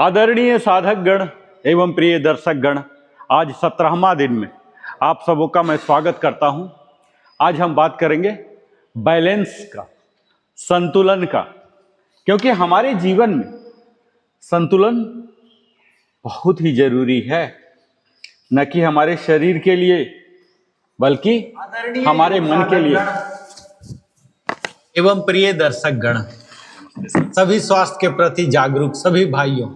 आदरणीय साधक गण एवं प्रिय दर्शक गण, आज 17वां दिन में आप सबों का मैं स्वागत करता हूं। आज हम बात करेंगे बैलेंस का, संतुलन का, क्योंकि हमारे जीवन में संतुलन बहुत ही जरूरी है, न कि हमारे शरीर के लिए बल्कि हमारे मन के लिए। एवं प्रिय दर्शक गण, सभी स्वास्थ्य के प्रति जागरूक सभी भाइयों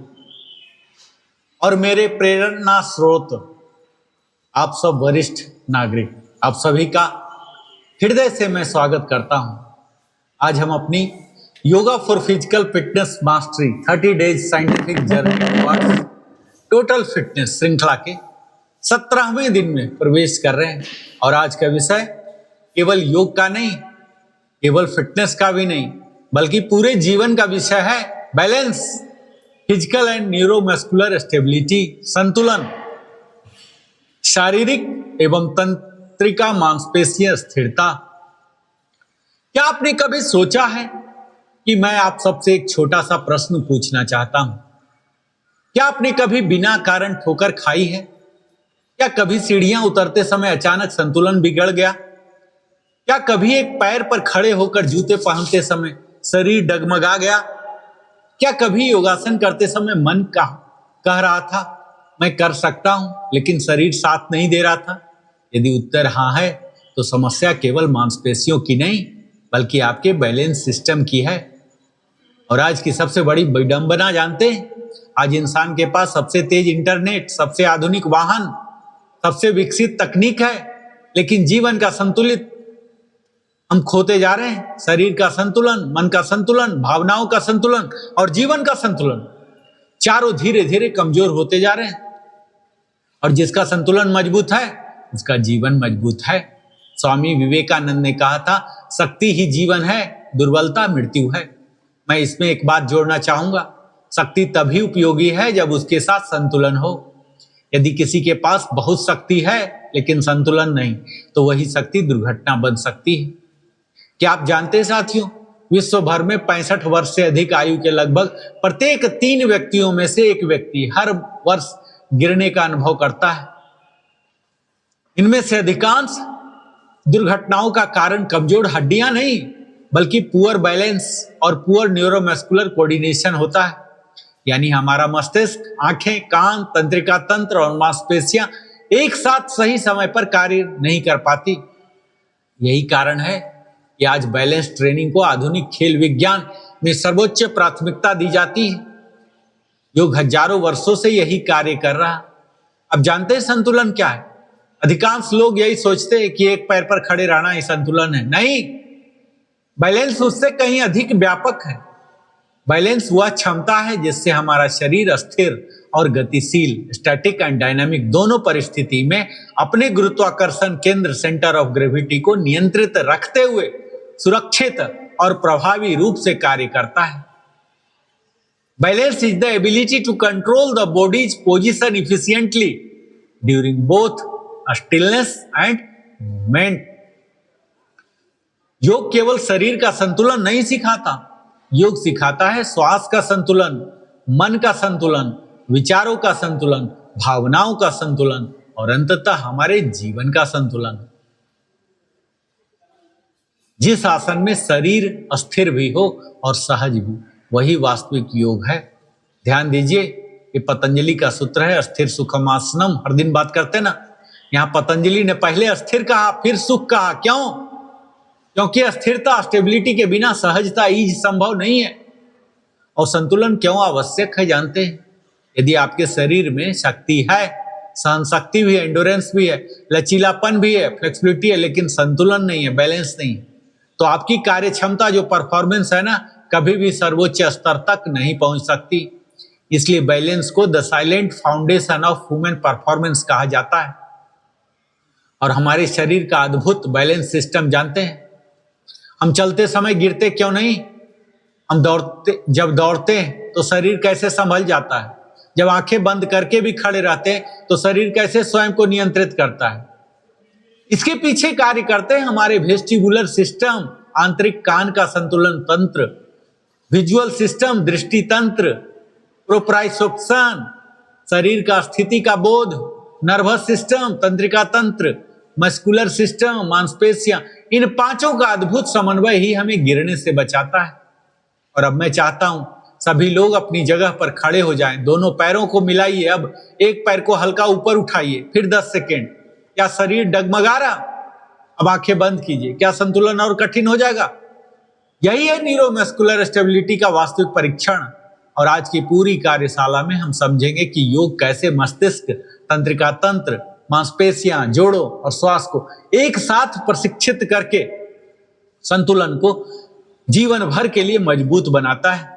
और मेरे प्रेरणा स्रोत आप सब वरिष्ठ नागरिक, आप सभी का हृदय से मैं स्वागत करता हूं। आज हम अपनी yoga for physical fitness mastery 30 days scientific journey towards total fitness श्रृंखला के 17वें दिन में प्रवेश कर रहे हैं। और आज का विषय केवल योग का नहीं, केवल फिटनेस का भी नहीं, बल्कि पूरे जीवन का विषय है balance, physical and neuromuscular stability, संतुलन, शारीरिक एवं तंत्रिका मांसपेशीय स्थिरता। क्या आपने कभी सोचा है कि मैं आप सबसे एक छोटा सा प्रश्न पूछना चाहता हूं? क्या आपने कभी बिना कारण ठोकर खाई है? क्या कभी सीढ़ियां उतरते समय अचानक संतुलन बिगड़ गया? क्या कभी एक पैर पर खड़े होकर जूते पहनते समय शरीर डगमगा गया? क्या कभी योगासन करते समय मन कह रहा था मैं कर सकता हूं, लेकिन शरीर साथ नहीं दे रहा था? यदि उत्तर हाँ है तो समस्या केवल मांसपेशियों की नहीं बल्कि आपके बैलेंस सिस्टम की है। और आज की सबसे बड़ी विडंबना जानते हैं? आज इंसान के पास सबसे तेज इंटरनेट, सबसे आधुनिक वाहन, सबसे विकसित तकनीक है, लेकिन जीवन का संतुलित हम खोते जा रहे हैं। शरीर का संतुलन, मन का संतुलन, भावनाओं का संतुलन और जीवन का संतुलन, चारों धीरे धीरे कमजोर होते जा रहे हैं। और जिसका संतुलन मजबूत है उसका जीवन मजबूत है। स्वामी विवेकानंद ने कहा था, शक्ति ही जीवन है, दुर्बलता मृत्यु है। मैं इसमें एक बात जोड़ना चाहूंगा, शक्ति तभी उपयोगी है जब उसके साथ संतुलन हो। यदि किसी के पास बहुत शक्ति है लेकिन संतुलन नहीं, तो वही शक्ति दुर्घटना बन सकती है। क्या आप जानते हैं साथियों, विश्व भर में 65 वर्ष से अधिक आयु के लगभग प्रत्येक 3 व्यक्तियों में से एक व्यक्ति हर वर्ष गिरने का अनुभव करता है। इनमें से अधिकांश दुर्घटनाओं का कारण कमजोर हड्डियां नहीं बल्कि पुअर बैलेंस और पुअर न्यूरोमस्कुलर कोऑर्डिनेशन होता है। यानी हमारा मस्तिष्क, आंखें, कान, तंत्रिका तंत्र और मांसपेशियां एक साथ सही समय पर कार्य नहीं कर पाती। यही कारण है कि आज बैलेंस ट्रेनिंग को आधुनिक खेल विज्ञान में सर्वोच्च प्राथमिकता दी जाती है। योग हजारों वर्षों से यही कार्य कर रहा। अब जानते हैं संतुलन क्या है? अधिकांश लोग यही सोचते हैं कि एक पैर पर खड़े रहना ही संतुलन है। नहीं, बैलेंस उससे कहीं अधिक व्यापक है। बैलेंस वह क्षमता है जिससे हमारा शरीर स्थिर और गतिशील, स्टैटिक एंड डायनामिक दोनों परिस्थिति में अपने गुरुत्वाकर्षण केंद्र, सेंटर ऑफ ग्रेविटी को नियंत्रित रखते हुए सुरक्षित और प्रभावी रूप से कार्य करता है। Balance is the ability to control the body's position efficiently during both stillness and movement. योग केवल शरीर का संतुलन नहीं सिखाता, योग सिखाता है श्वास का संतुलन, मन का संतुलन, विचारों का संतुलन, भावनाओं का संतुलन और अंततः हमारे जीवन का संतुलन। जिस आसन में शरीर स्थिर भी हो और सहज भी, वही वास्तविक योग है। ध्यान दीजिए, ये पतंजलि का सूत्र है, स्थिर सुखम आसनम। हर दिन बात करते ना, यहाँ पतंजलि ने पहले स्थिर कहा फिर सुख कहा। क्यों? क्योंकि स्थिरता, स्टेबिलिटी के बिना सहजता, ईज संभव नहीं है। और संतुलन क्यों आवश्यक है जानते हैं? यदि आपके शरीर में शक्ति है, सहन शक्ति भी है, एंडोरेंस भी है, लचीलापन भी है, फ्लेक्सिबिलिटी है, लेकिन संतुलन नहीं है, बैलेंस नहीं है, तो आपकी कार्य क्षमता, जो परफॉर्मेंस है ना, कभी भी सर्वोच्च स्तर तक नहीं पहुंच सकती। इसलिए बैलेंस को the silent foundation of human performance कहा जाता है। और हमारे शरीर का अद्भुत बैलेंस सिस्टम जानते हैं? हम चलते समय गिरते क्यों नहीं? हम जब दौड़ते हैं तो शरीर कैसे संभल जाता है? जब आंखें बंद करके भी खड़े रहते हैं तो शरीर कैसे स्वयं को नियंत्रित करता है? इसके पीछे कार्य करते हैं हमारे वेस्टिबुलर सिस्टम, आंतरिक कान का संतुलन तंत्र, विजुअल सिस्टम, दृष्टि तंत्र, प्रोप्राइसेप्शन शरीर का स्थिति का बोध, नर्वस सिस्टम तंत्रिका तंत्र, मस्कुलर सिस्टम मांसपेशियां, इन पांचों का अद्भुत समन्वय ही हमें गिरने से बचाता है। और अब मैं चाहता हूं सभी लोग अपनी जगह पर खड़े हो जाएं, दोनों पैरों को मिलाइए, अब एक पैर को हल्का ऊपर उठाइए, फिर 10 सेकेंड। क्या शरीर डगमगा रहा? अब आंखें बंद कीजिए। क्या संतुलन और कठिन हो जाएगा? यही है न्यूरोमस्कुलर स्टेबिलिटी का वास्तविक परीक्षण। और आज की पूरी कार्यशाला में हम समझेंगे कि योग कैसे मस्तिष्क, तंत्रिका तंत्र, मांसपेशियां, जोड़ों और श्वास को एक साथ प्रशिक्षित करके संतुलन को जीवन भर के लिए मजबूत बनाता है।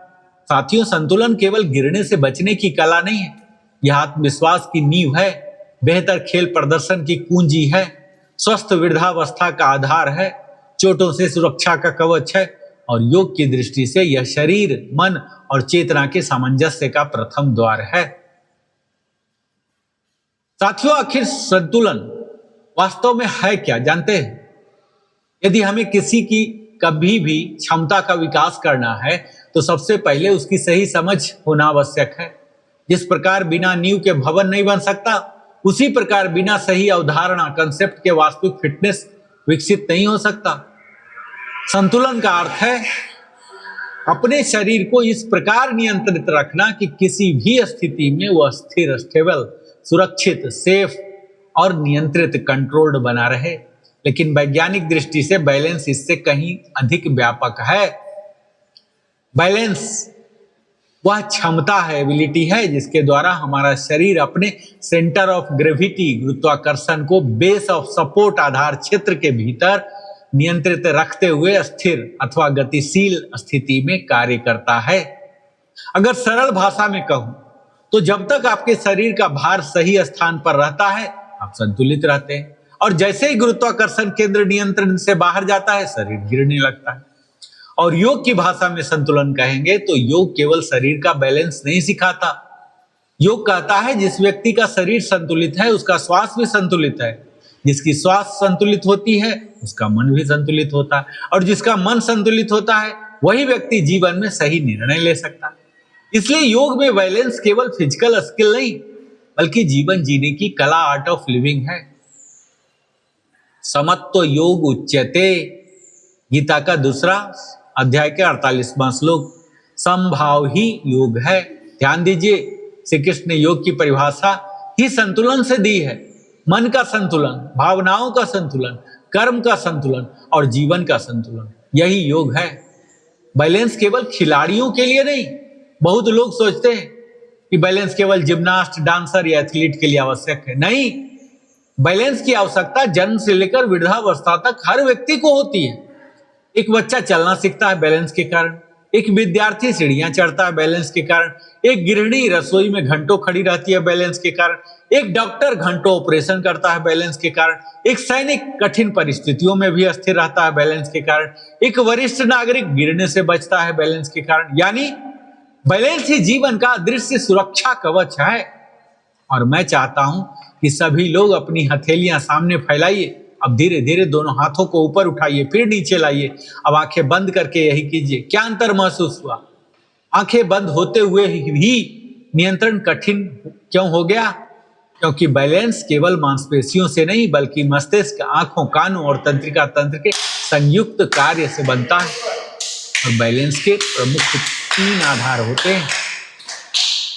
साथियों, संतुलन केवल गिरने से बचने की कला नहीं है, यह आत्मविश्वास की नींव है, बेहतर खेल प्रदर्शन की कुंजी है, स्वस्थ वृद्धावस्था का आधार है, चोटों से सुरक्षा का कवच है और योग की दृष्टि से यह शरीर, मन और चेतना के सामंजस्य का प्रथम द्वार है। साथियों, आखिर संतुलन वास्तव में है क्या, जानते हैं? यदि हमें किसी की कभी भी क्षमता का विकास करना है तो सबसे पहले उसकी सही समझ होना आवश्यक है। जिस प्रकार बिना नींव के भवन नहीं बन सकता, उसी प्रकार बिना सही अवधारणा, कंसेप्ट के वास्तविक फिटनेस विकसित नहीं हो सकता। संतुलन का अर्थ है अपने शरीर को इस प्रकार नियंत्रित रखना कि किसी भी स्थिति में वह स्थिर, स्टेबल, सुरक्षित, सेफ और नियंत्रित, कंट्रोल्ड बना रहे। लेकिन वैज्ञानिक दृष्टि से बैलेंस इससे कहीं अधिक व्यापक है। बैलेंस वह क्षमता है, एबिलिटी है, जिसके द्वारा हमारा शरीर अपने सेंटर ऑफ ग्रेविटी, गुरुत्वाकर्षण को बेस ऑफ सपोर्ट, आधार क्षेत्र के भीतर नियंत्रित रखते हुए स्थिर अथवा गतिशील स्थिति में कार्य करता है। अगर सरल भाषा में कहूं तो जब तक आपके शरीर का भार सही स्थान पर रहता है, आप संतुलित रहते हैं, और जैसे ही गुरुत्वाकर्षण केंद्र नियंत्रण से बाहर जाता है, शरीर गिरने लगता है। और योग की भाषा में संतुलन कहेंगे तो योग केवल शरीर का बैलेंस नहीं सिखाता, योग कहता है जिस व्यक्ति का शरीर संतुलित है उसका श्वास भी संतुलित है, जिसकी श्वास संतुलित होती है उसका मन भी संतुलित होता है, और जिसका मन संतुलित होता है वही व्यक्ति जीवन में सही निर्णय ले सकता है। इसलिए योग में बैलेंस केवल फिजिकल स्किल नहीं बल्कि जीवन जीने की कला, आर्ट ऑफ लिविंग है। समत्व योग उच्यते, गीता का दूसरा अध्याय के 48वां श्लोक। समभाव ही योग है। ध्यान दीजिए, श्री कृष्ण ने योग की परिभाषा ही संतुलन से दी है। मन का संतुलन, भावनाओं का संतुलन, कर्म का संतुलन और जीवन का संतुलन, यही योग है। बैलेंस केवल खिलाड़ियों के लिए नहीं। बहुत लोग सोचते हैं कि बैलेंस केवल जिम्नास्ट, डांसर या एथलीट के लिए आवश्यक है। नहीं, बैलेंस की आवश्यकता जन्म से लेकर वृद्धावस्था तक हर व्यक्ति को होती है। एक बच्चा चलना सीखता है बैलेंस के कारण, एक विद्यार्थी सीढ़ियां चढ़ता है बैलेंस के कारण, एक गृहिणी रसोई में घंटों खड़ी रहती है बैलेंस के कारण, एक डॉक्टर घंटों ऑपरेशन करता है बैलेंस के कारण, एक सैनिक कठिन परिस्थितियों में भी अस्थिर रहता है बैलेंस के कारण, एक वरिष्ठ नागरिक गिरने से बचता है बैलेंस के कारण। यानी बैलेंस ही जीवन का अदृश्य सुरक्षा कवच है। और मैं चाहता हूं कि सभी लोग अपनी हथेलियां सामने फैलाइए। अब धीरे धीरे दोनों हाथों को ऊपर उठाइए, फिर नीचे लाइए। अब आंखें बंद करके यही कीजिए। क्या अंतर महसूस हुआ? आंखें बंद होते हुए भी नियंत्रण कठिन क्यों हो गया? क्योंकि बैलेंस केवल मांसपेशियों से नहीं बल्कि मस्तिष्क, आंखों, कानों और तंत्रिका तंत्र के संयुक्त कार्य से बनता है। और बैलेंस के प्रमुख 3 आधार होते हैं।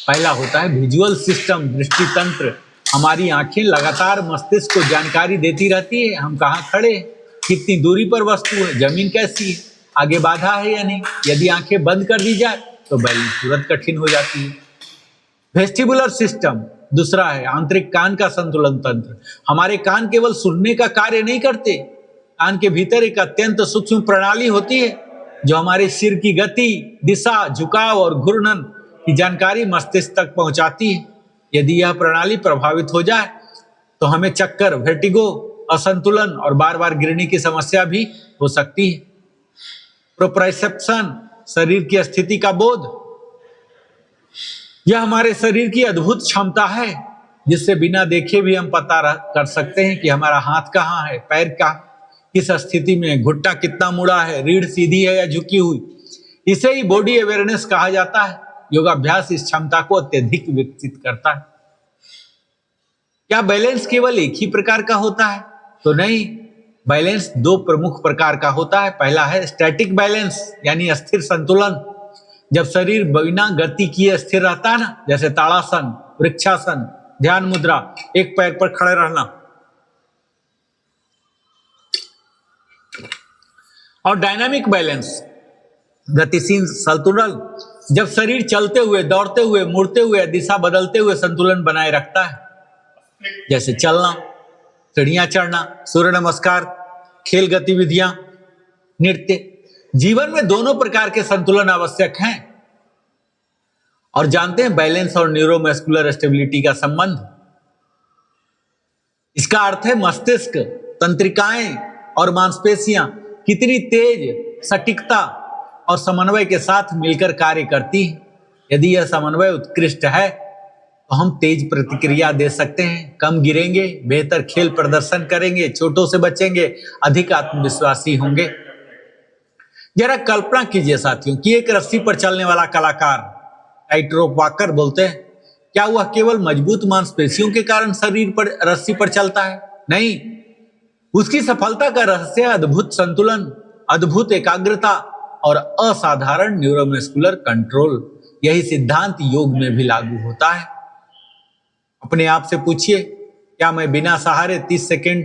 पहला होता है विजुअल सिस्टम, दृष्टि तंत्र। हमारी आंखें लगातार मस्तिष्क को जानकारी देती रहती है, हम कहाँ खड़े हैं, कितनी दूरी पर वस्तु है, जमीन कैसी है, आगे बाधा है या नहीं। यदि आंखें बंद कर दी जाए तो बैलेंस तुरंत कठिन हो जाती है। वेस्टिबुलर सिस्टम दूसरा है, आंतरिक कान का संतुलन तंत्र। हमारे कान केवल सुनने का कार्य नहीं करते, कान के भीतर एक अत्यंत सूक्ष्म प्रणाली होती है जो हमारे सिर की गति, दिशा, झुकाव और घूर्णन की जानकारी मस्तिष्क तक पहुंचाती है। यदि यह प्रणाली प्रभावित हो जाए तो हमें चक्कर, वर्टिगो, असंतुलन और बार बार गिरने की समस्या भी हो सकती है। प्रोप्राइसेप्शन, शरीर की स्थिति का बोध। यह हमारे शरीर की अद्भुत क्षमता है जिससे बिना देखे भी हम पता कर सकते हैं कि हमारा हाथ कहाँ है, पैर कहाँ, किस स्थिति में, घुट्टा कितना मुड़ा है, रीढ़ सीधी है या झुकी हुई। इसे ही बॉडी अवेयरनेस कहा जाता है। योगाभ्यास इस क्षमता को अत्यधिक विकसित करता है। क्या बैलेंस केवल एक ही प्रकार का होता है? तो नहीं, बैलेंस दो प्रमुख प्रकार का होता है। पहला है स्टैटिक बैलेंस, यानी अस्थिर संतुलन, जब शरीर बिना गति किए स्थिर रहता है ना, जैसे ताड़ासन, वृक्षासन, ध्यान मुद्रा, एक पैर पर खड़े रहना। और डायनामिक बैलेंस, गतिशील संतुलन, जब शरीर चलते हुए, दौड़ते हुए, मुड़ते हुए, दिशा बदलते हुए संतुलन बनाए रखता है, जैसे चलना, सीढ़ियां चढ़ना, सूर्य नमस्कार, खेल गतिविधियां, नृत्य। जीवन में दोनों प्रकार के संतुलन आवश्यक हैं। और जानते हैं बैलेंस और न्यूरोमस्कुलर स्टेबिलिटी का संबंध? इसका अर्थ है मस्तिष्क, तंत्रिकाएं और मांसपेशियां कितनी तेज, सटीकता और समन्वय के साथ मिलकर कार्य करती हैं। यदि यह समन्वय उत्कृष्ट है तो हम तेज प्रतिक्रिया दे सकते हैं, कम गिरेंगे, बेहतर खेल प्रदर्शन करेंगे, चोटों से बचेंगे, अधिक आत्मविश्वासी होंगे। जरा कल्पना कीजिए साथियों कि एक रस्सी पर चलने वाला कलाकार, टाइट रोप वॉकर बोलते हैं, क्या वह केवल मजबूत मांसपेशियों के कारण शरीर पर रस्सी पर चलता है? नहीं, उसकी सफलता का रहस्य अद्भुत संतुलन, अद्भुत एकाग्रता और असाधारण न्यूरोमस्कुलर कंट्रोल। यही सिद्धांत योग में भी लागू होता है। अपने आप से पूछिए, क्या मैं बिना सहारे 30 सेकंड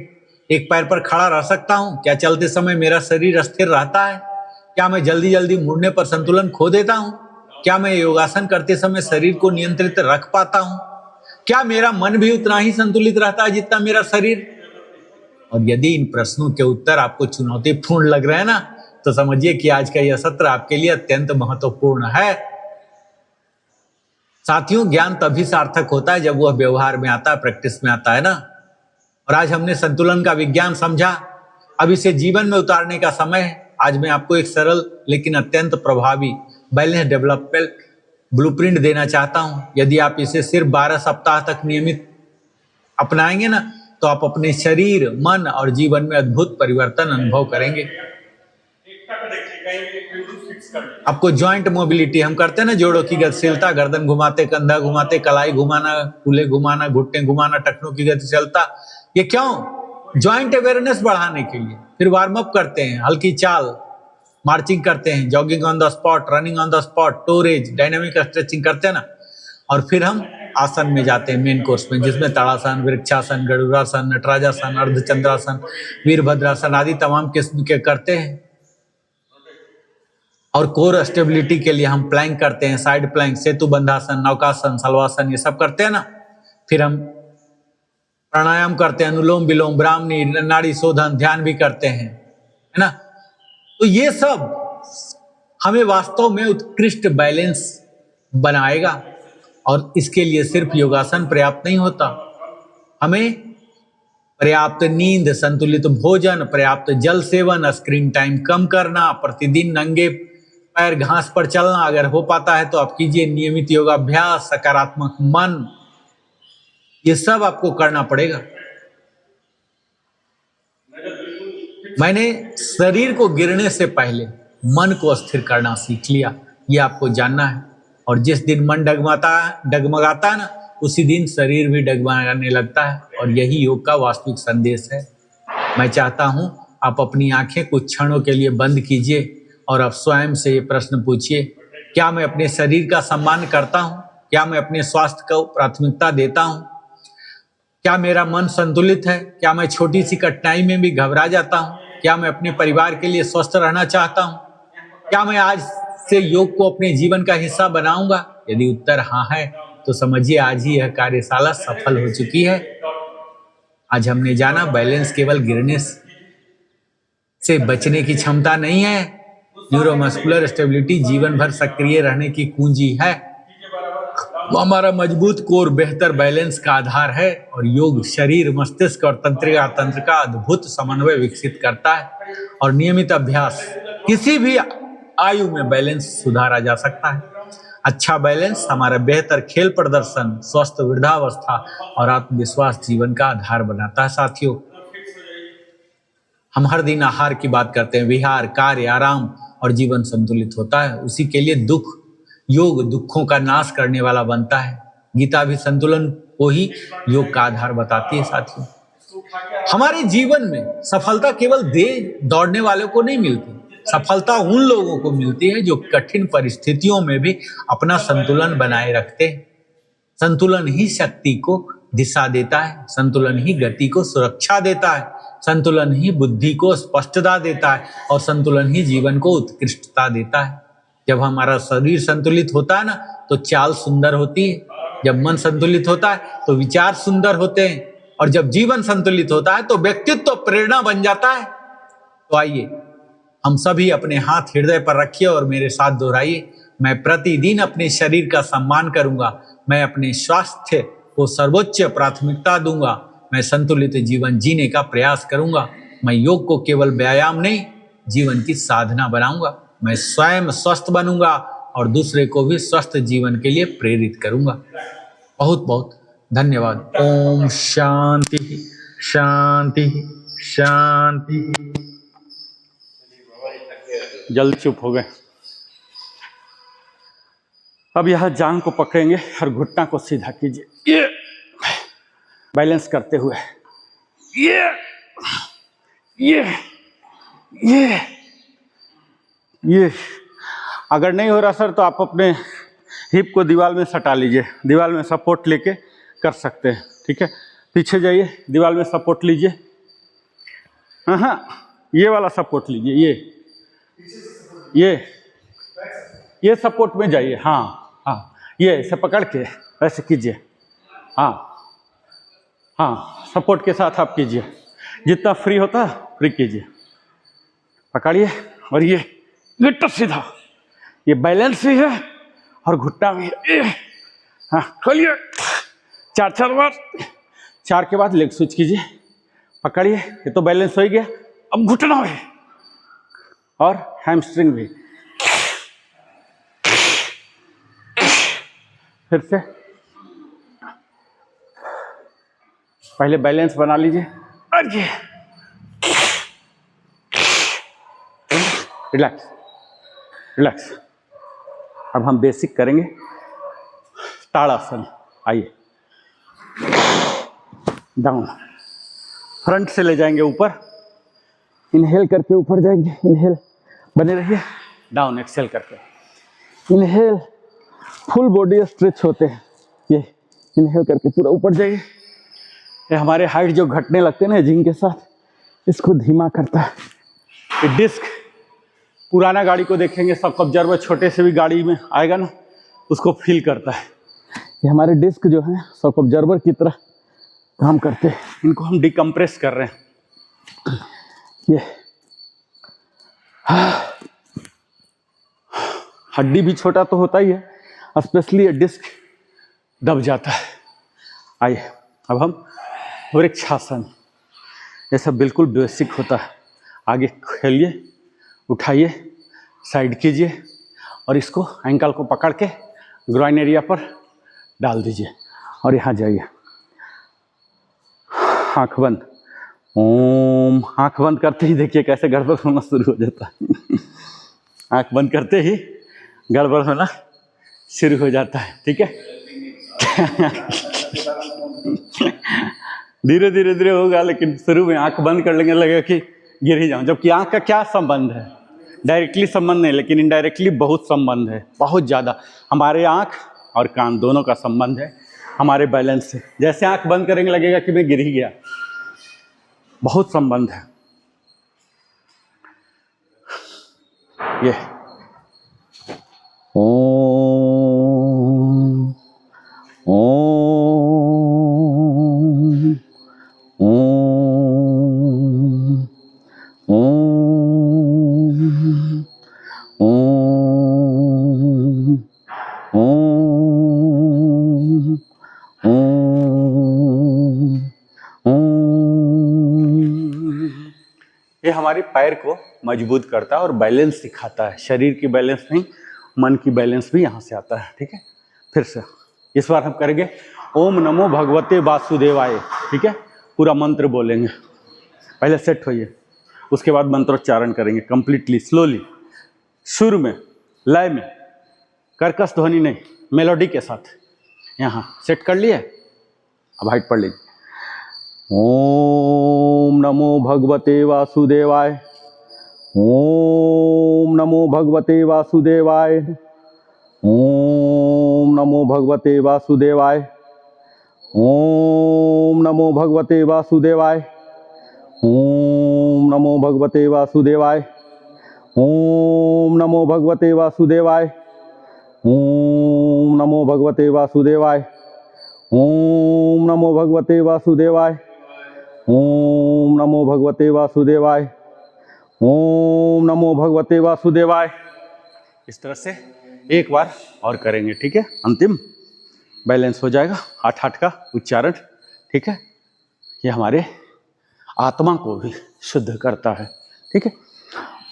एक पैर पर खड़ा रह सकता हूं? क्या चलते समय मेरा शरीर स्थिर रहता है? क्या मैं जल्दी जल्दी मुड़ने पर संतुलन खो देता हूं? क्या मैं योगासन करते समय शरीर को नियंत्रित रख पाता हूं? क्या मेरा मन भी उतना ही संतुलित रहता है जितना मेरा शरीर? और यदि इन प्रश्नों के उत्तर आपको चुनौतीपूर्ण लग रहे हैं ना, तो समझिए कि आज का यह सत्र आपके लिए अत्यंत महत्वपूर्ण है। साथियों, ज्ञान तभी सार्थक होता है जब वह व्यवहार में आता है, प्रैक्टिस में आता है ना। और आज हमने संतुलन का विज्ञान समझा, अब इसे जीवन में उतारने का समय है। आज मैं आपको एक सरल लेकिन अत्यंत प्रभावी बैलेंस डेवलपमेंट ब्लूप्रिंट देना चाहता हूं। यदि आप इसे सिर्फ 12 सप्ताह तक नियमित अपनाएंगे ना, तो आप अपने शरीर, मन और जीवन में अद्भुत परिवर्तन अनुभव करेंगे। आपको जॉइंट मोबिलिटी हम करते हैं ना, जोड़ों की गतिशीलता, गर्दन घुमाते, कंधा घुमाते, कलाई घुमाना, कूल्हे घुमाना, घुटने घुमाना, टखनों की गतिशीलता। ये क्यों? जॉइंट अवेयरनेस बढ़ाने के लिए। फिर वार्म अप करते हैं, हल्की चाल, मार्चिंग करते हैं, jogging on the spot, running on the spot, toe raise, dynamic stretching करते हैं ना। और फिर हम आसन में जाते हैं, मेन कोर्स में, जिसमें ताड़ासन, वृक्षासन, गरुड़ासन, नटराजासन, अर्धचंद्रासन, वीरभद्रासन आदि तमाम किस्म के करते हैं। और कोर स्टेबिलिटी के लिए हम प्लैंक करते हैं, साइड प्लैंक, सेतु बंधासन, नौकासन, सलवासन, ये सब करते हैं ना। फिर हम प्राणायाम करते हैं, अनुलोम विलोम, ब्राह्मणी, नाड़ी शोधन, ध्यान भी करते हैं, है ना। तो ये सब हमें वास्तव में उत्कृष्ट बैलेंस बनाएगा। और इसके लिए सिर्फ योगासन पर्याप्त नहीं होता, हमें पर्याप्त नींद, संतुलित भोजन, पर्याप्त जल सेवन, स्क्रीन टाइम कम करना, प्रतिदिन नंगे पैर घास पर चलना, अगर हो पाता है तो आप कीजिए, नियमित योगाभ्यास, सकारात्मक मन, ये सब आपको करना पड़ेगा। मैंने शरीर को गिरने से पहले मन को स्थिर करना सीख लिया, ये आपको जानना है। और जिस दिन मन डगमगाता है ना, उसी दिन शरीर भी डगमगाने लगता है। और यही योग का वास्तविक संदेश है। मैं चाहता हूं आप अपनी आंखें कुछ क्षणों के लिए बंद कीजिए और आप स्वयं से ये प्रश्न पूछिए, क्या मैं अपने शरीर का सम्मान करता हूं? क्या मैं अपने स्वास्थ्य को प्राथमिकता देता हूं? क्या मेरा मन संतुलित है? क्या मैं छोटी सी कठिनाई में भी घबरा जाता हूं? क्या मैं अपने परिवार के लिए स्वस्थ रहना चाहता हूं? क्या मैं आज से योग को अपने जीवन का हिस्सा बनाऊंगा? यदि उत्तर हाँ है तो समझिए आज ही यह कार्यशाला सफल हो चुकी है। आज हमने जाना बैलेंस केवल गिरने से बचने की क्षमता नहीं है, न्यूरोमस्कुलर स्टेबिलिटी जीवन भर सक्रिय रहने की कुंजी है। वो हमारा मजबूत कोर बेहतर बैलेंस का आधार है। और योग शरीर, मस्तिष्क और तंत्र का अद्भुत समन्वय विकसित करता है। और नियमित अभ्यास किसी भी आयु में बैलेंस सुधारा जा सकता है। अच्छा बैलेंस हमारा बेहतर खेल प्रदर्शन, स्वस्थ वृद्धावस्था और आत्मविश्वास जीवन का आधार बनाता है। साथियों, हम हर दिन आहार की बात करते हैं, विहार, कार्य, आराम और जीवन संतुलित होता है। उसी के लिए दुख योग दुखों का नाश करने वाला बनता है। गीता भी संतुलन को ही योग का आधार बताती है साथियों। हमारे जीवन में सफलता केवल दौड़ने वालों को नहीं मिलती, सफलता उन लोगों को मिलती है जो कठिन परिस्थितियों में भी अपना संतुलन बनाए रखते हैं। संतुलन ही शक्ति को दिशा देता है, संतुलन ही गति को सुरक्षा देता है, संतुलन ही बुद्धि को स्पष्टता देता है और संतुलन ही जीवन को उत्कृष्टता देता है। जब हमारा शरीर संतुलित होता है ना तो चाल सुंदर होती है, जब मन संतुलित होता है तो विचार सुंदर होते हैं और जब जीवन संतुलित होता है तो व्यक्तित्व तो प्रेरणा बन जाता है। तो आइए हम सभी अपने हाथ हृदय पर रखिए और मेरे साथ दोहराइए, मैं प्रतिदिन अपने शरीर का सम्मान करूंगा, मैं अपने स्वास्थ्य को सर्वोच्च प्राथमिकता दूंगा, मैं संतुलित जीवन जीने का प्रयास करूंगा, मैं योग को केवल व्यायाम नहीं जीवन की साधना बनाऊंगा, मैं स्वयं स्वस्थ बनूंगा और दूसरे को भी स्वस्थ जीवन के लिए प्रेरित करूंगा। बहुत बहुत धन्यवाद। ओम शांति शांति शांति। जल्द चुप हो गए। अब यह जांघ को पकड़ेंगे और घुटना को सीधा कीजिए, ये बैलेंस करते हुए, ये अगर नहीं हो रहा सर तो आप अपने हिप को दीवार में सटा लीजिए, दीवार में सपोर्ट लेके कर सकते हैं, ठीक है। पीछे जाइए, दीवार में सपोर्ट लीजिए, हाँ ये वाला सपोर्ट लीजिए, ये सपोर्ट में जाइए, हाँ ये इसे पकड़ के ऐसे कीजिए, हाँ सपोर्ट के साथ आप कीजिए, जितना फ्री होता है फ्री कीजिए, पकड़िए और ये घुटना सीधा, ये बैलेंस भी है और घुटना भी है। हाँ खोलिए, 4 बार, 4 के बाद लेग स्विच कीजिए, पकड़िए, ये तो बैलेंस हो गया, अब घुटना भी और हैमस्ट्रिंग भी, फिर से पहले बैलेंस बना लीजिए और ये रिलैक्स रिलैक्स। अब हम बेसिक करेंगे ताड़ासन। आइए, डाउन, फ्रंट से ले जाएंगे ऊपर, इनहेल करके ऊपर जाएंगे, इनहेल, बने रहिए, डाउन एक्सेल करके, इनहेल, फुल बॉडी स्ट्रेच होते हैं, ये इनहेल करके पूरा ऊपर जाइए। ये हमारे हाइट जो घटने लगते हैं ना जिम के साथ, इसको धीमा करता है। ये डिस्क, पुराना गाड़ी को देखेंगे, सब ऑब्जर्वर छोटे से भी गाड़ी में आएगा ना, उसको फील करता है। ये हमारे डिस्क जो है सब ऑब्जर्वर की तरह काम करते हैं, इनको हम डिकम्प्रेस कर रहे हैं। ये हड्डी भी छोटा तो होता ही है, स्पेशली ये डिस्क दब जाता है। आइए अब हम वृक्षासन, ये सब बिल्कुल बेसिक होता है। आगे खेलिए, उठाइए, साइड कीजिए और इसको एंकल को पकड़ के ग्रॉइन एरिया पर डाल दीजिए और यहाँ जाइए। आँख बंद, ओम, आँख बंद करते ही देखिए कैसे गड़बड़ होना शुरू हो जाता है। आँख बंद करते ही गड़बड़ होना शुरू हो जाता है, ठीक है। धीरे धीरे धीरे होगा, लेकिन शुरू में आंख बंद कर लेंगे लगेगा कि गिर ही जाऊं, जबकि आंख का क्या संबंध है, डायरेक्टली संबंध नहीं लेकिन इनडायरेक्टली बहुत संबंध है, बहुत ज़्यादा। हमारे आंख और कान दोनों का संबंध है हमारे बैलेंस से। जैसे आंख बंद करेंगे लगेगा कि मैं गिर ही गया, बहुत संबंध है ये। ओम ओम ओम ओम ओम ओम ओम ओम। ये हमारे पैर को मजबूत करता है और बैलेंस सिखाता है। शरीर की बैलेंस नहीं, मन की बैलेंस भी यहाँ से आता है, ठीक है। फिर से इस बार हम करेंगे ओम नमो भगवते वासुदेवाय, ठीक है। पूरा मंत्र बोलेंगे, पहले सेट होइए, उसके बाद मंत्रोच्चारण करेंगे कंप्लीटली स्लोली, सुर में, लय में, कर्कश ध्वनि नहीं, मेलोडी के साथ। यहाँ सेट कर लिए, अब हाइट पढ़ लीजिए। ओम नमो भगवते वासुदेवाय, ओम नमो भगवते वासुदेवाय, ओम नमो भगवते वासुदेवाय, ओम नमो भगवते वासुदेवाय, ओम नमो भगवते वासुदेवाय, ओम नमो भगवते वासुदेवाय, ओम नमो भगवते वासुदेवाय, ओम नमो भगवते वासुदेवाय, ओम नमो भगवते वासुदेवाय, ओम नमो भगवते वासुदेवाय। इस तरह से एक बार और करेंगे, ठीक है। अंतिम बैलेंस हो जाएगा, 8 का उच्चारण, ठीक है। ये हमारे आत्मा को भी शुद्ध करता है, ठीक है।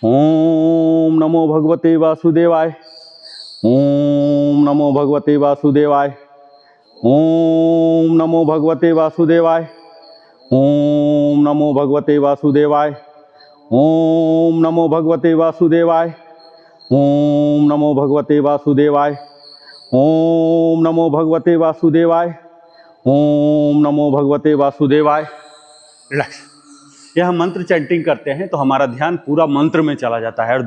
ओम नमो भगवते वासुदेवाय, ओम नमो भगवते वासुदेवाय, ओम नमो भगवते वासुदेवाय, ओम नमो भगवते वासुदेवाय, ओम नमो भगवते वासुदेवाय, ओम नमो भगवते वासुदेवाय, ओम नमो भगवते वासुदेवाय, ओम नमो भगवते वासुदेवाय। रिलैक्स। यह मंत्र चैंटिंग करते हैं तो हमारा ध्यान पूरा मंत्र में चला जाता है। और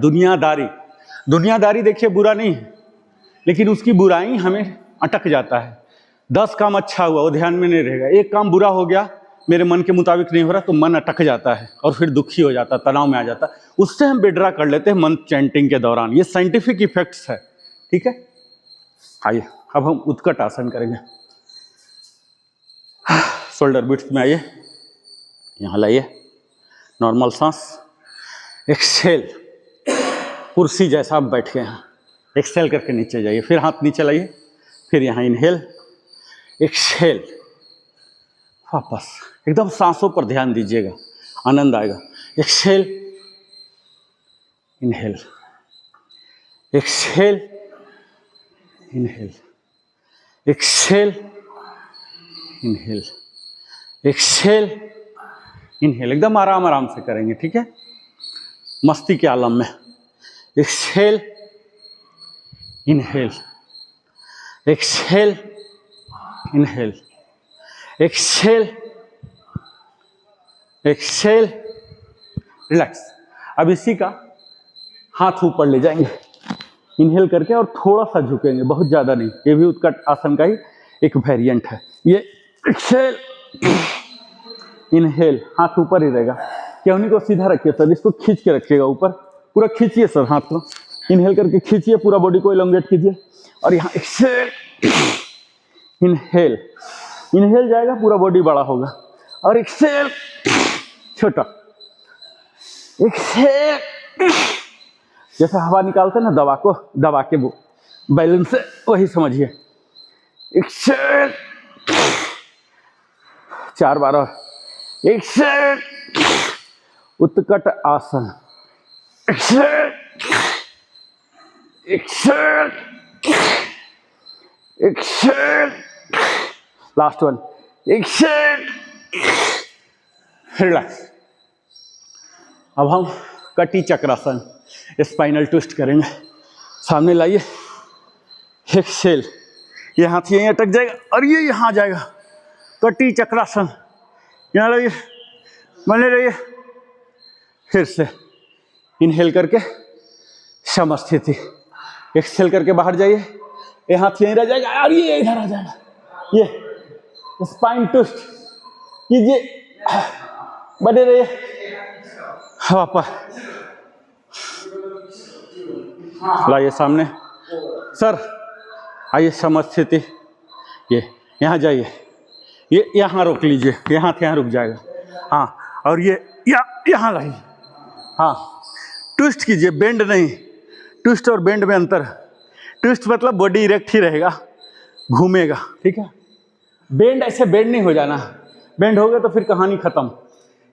दुनियादारी देखिए बुरा नहीं है, लेकिन उसकी बुराई हमें अटक जाता है। 10 काम अच्छा हुआ वो ध्यान में नहीं रहेगा, एक काम बुरा हो गया मेरे मन के मुताबिक नहीं हो रहा तो मन अटक जाता है और फिर दुखी हो जाता है, तनाव में आ जाता है। उससे हम विड्रा कर लेते हैं मंत्र चैंटिंग के दौरान। ये साइंटिफिक इफेक्ट्स है, ठीक है। आइए अब हम उत्कट आसन करेंगे। शोल्डर बिट्स में आइए, यहाँ लाइए, नॉर्मल सांस, एक्सहेल, कुर्सी जैसा आप बैठ गए हैं, एक्सहेल करके नीचे जाइए, फिर हाथ नीचे लाइए, फिर यहाँ इनहेल, एक्सहेल, वापस एकदम सांसों पर ध्यान दीजिएगा, आनंद आएगा। Exhale, inhale, exhale, inhale, exhale, inhale, exhale, inhale. एकदम आराम आराम से करेंगे, ठीक है, मस्ती के आलम में। Exhale, inhale, exhale, inhale, exhale, exhale, relax. अब इसी का हाथ ऊपर ले जाएंगे, इनहेल करके और थोड़ा सा झुकेंगे, बहुत ज़्यादा नहीं। ये भी उत्कट आसन का ही एक वेरिएंट है। ये एक्सहेल, इनहेल, हाथ ऊपर ही रहेगा। केहनी को सीधा रखिए सर, इसको खींच के रखिएगा ऊपर, पूरा खींचिए सर हाथ को, इनहेल करके खींचिए, पूरा बॉडी को एलोंगेट कीजिए। और यहाँ एक्सहेल, इनहेल, इनहेल जाएगा, पूरा बॉडी बड़ा होगा। और एक्सहेल, छोटा, एक्सहेल, जैसे हवा निकालते हैं ना दवा को, दबा के वो बैलेंस से, वही समझिए। एक्सहेल, 4 बार और। एक्सहेल, उत्कट आसन, exhale, exhale, exhale, last one, exhale, relax. अब हम कटी चक्रासन, स्पाइनल ट्विस्ट करेंगे। सामने लाइए, एक्सहेल, ये हाथ यहीं अटक जाएगा और ये यहाँ जाएगा। कटी चक्रासन, यहाँ लाइए, बने रहिए। फिर से इनहेल करके समस्थिति, एक्सहेल करके बाहर जाइए, ये हाथ यहीं रह जाएगा और ये इधर आ जाएगा। ये स्पाइन ट्विस्ट कीजिए, बने रहिए। वापस लाइए सामने, सर आइए समस्थिति, ये यहाँ जाइए, ये यहाँ रोक लीजिए, ये हाथ यहाँ रुक जाएगा। हाँ, और ये यहाँ लाइए। हाँ, ट्विस्ट कीजिए, बेंड नहीं। ट्विस्ट और बेंड में अंतर है। ट्विस्ट मतलब बॉडी इरेक्ट ही रहेगा, घूमेगा, ठीक है। बेंड ऐसे बेंड नहीं हो जाना, बेंड हो गया तो फिर कहानी खत्म।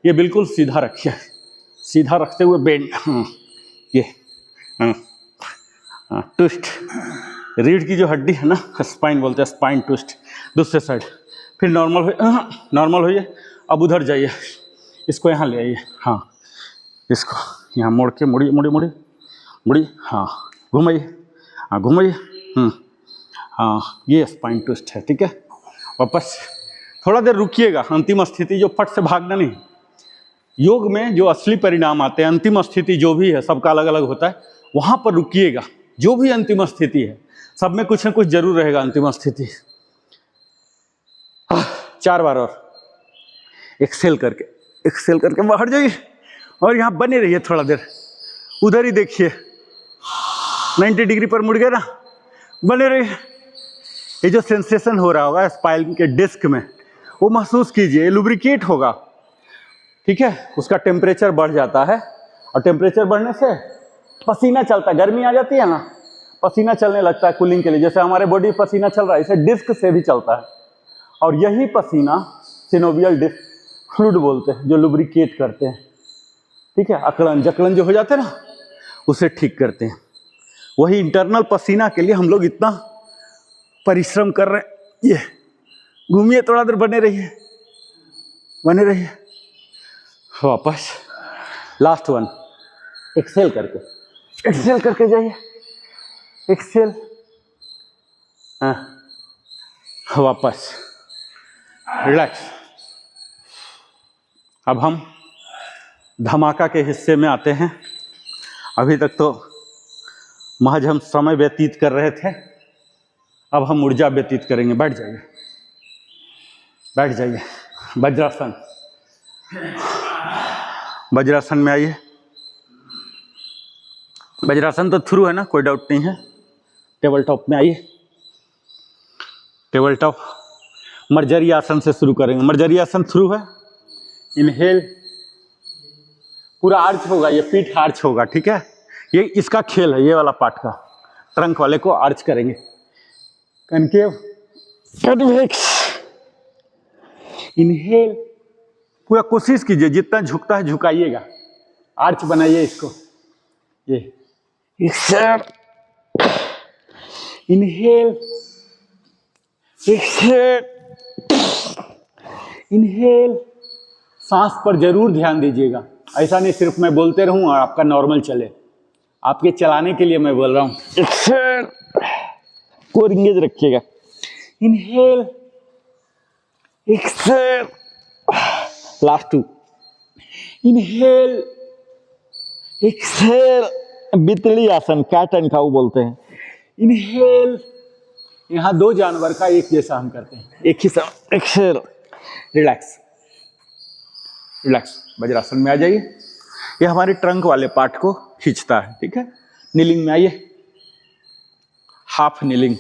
ये बिल्कुल सीधा रखिए, सीधा रखते हुए बेंड। ये ट्विस्ट, रीढ़ की जो हड्डी है ना, स्पाइन बोलते हैं, स्पाइन ट्विस्ट। दूसरे साइड, फिर नॉर्मल होइए। अब उधर जाइए, इसको यहाँ ले आइए। हाँ, इसको यहाँ मोड़ के, मुड़िए मुड़िए मुड़िए मुड़िए, हाँ घुमाइए, हाँ घुमाइए, हाँ, ये स्पाइन ट्विस्ट है, ठीक है। वापस थोड़ा देर रुकिएगा, अंतिम स्थिति जो फट से भागना नहीं। योग में जो असली परिणाम आते हैं, अंतिम स्थिति जो भी है, सबका अलग अलग होता है, वहाँ पर रुकिएगा। जो भी अंतिम स्थिति है, सब में कुछ न कुछ जरूर रहेगा अंतिम स्थिति। 4 बार और एक्सेल करके बाहर जाइए और यहाँ बने रहिए थोड़ा देर। उधर ही देखिए, 90 डिग्री पर मुड़ गए ना, बने रहिए। ये जो सेंसेशन हो रहा होगा स्पाइन के डिस्क में, वो महसूस कीजिए, लुब्रिकेट होगा, ठीक है। उसका टेम्परेचर बढ़ जाता है और टेम्परेचर बढ़ने से पसीना चलता है, गर्मी आ जाती है ना, पसीना चलने लगता है कूलिंग के लिए। जैसे हमारे बॉडी पसीना चल रहा है, इसे डिस्क से भी चलता है, और यही पसीना सिनोवियल डिस्क फ्लूइड बोलते हैं, जो लुब्रिकेट करते हैं, ठीक है। अकड़न जकड़न जो हो जाते हैं ना, उसे ठीक करते हैं। वही इंटरनल पसीना के लिए हम लोग इतना परिश्रम कर रहे हैं। ये घूमिए, थोड़ा देर बने रहिए। वापस लास्ट वन, एक्सेल करके जाइए। एक्सेल, हाँ, वापस रिलैक्स। अब हम धमाका के हिस्से में आते हैं। अभी तक तो महज हम समय व्यतीत कर रहे थे, अब हम ऊर्जा व्यतीत करेंगे। बैठ जाइए। वज्रासन में आइए। वज्रासन तो थ्रू है ना, कोई डाउट नहीं है। टेबल टॉप में आइए। टेबल टॉप मर्जरी आसन से शुरू करेंगे। मर्जरी आसन थ्रू है। इनहेल, पूरा आर्च होगा, ये पीठ आर्च होगा, ठीक है। ये इसका खेल है, ये वाला पार्ट का, ट्रंक वाले को आर्च करेंगे। कनकेव, कन्वेक्स, इनहेल, पूरा कोशिश कीजिए, जितना झुकता है झुकाइएगा, आर्च बनाइए इसको। ये एक्सेल, इनहेल, एक्सेल, इनहेल। सांस पर जरूर ध्यान दीजिएगा। ऐसा नहीं सिर्फ मैं बोलते रहूं और आपका नॉर्मल चले, आपके चलाने के लिए मैं बोल रहा हूं। एक्सेल, कोर इंगेज रखिएगा। Inhale, exhale, last 2, inhale, exhale. बितली आसन, कैट एंड काऊ बोलते हैं। इनहेल, यहाँ 2 जानवर का एक जैसा हम करते हैं, एक ही समय। Excel, relax. वज्रासन में आ जाइए। ये हमारे ट्रंक वाले पार्ट को खींचता है, ठीक है। नीलिंग में आइए। हाफ नीलिंग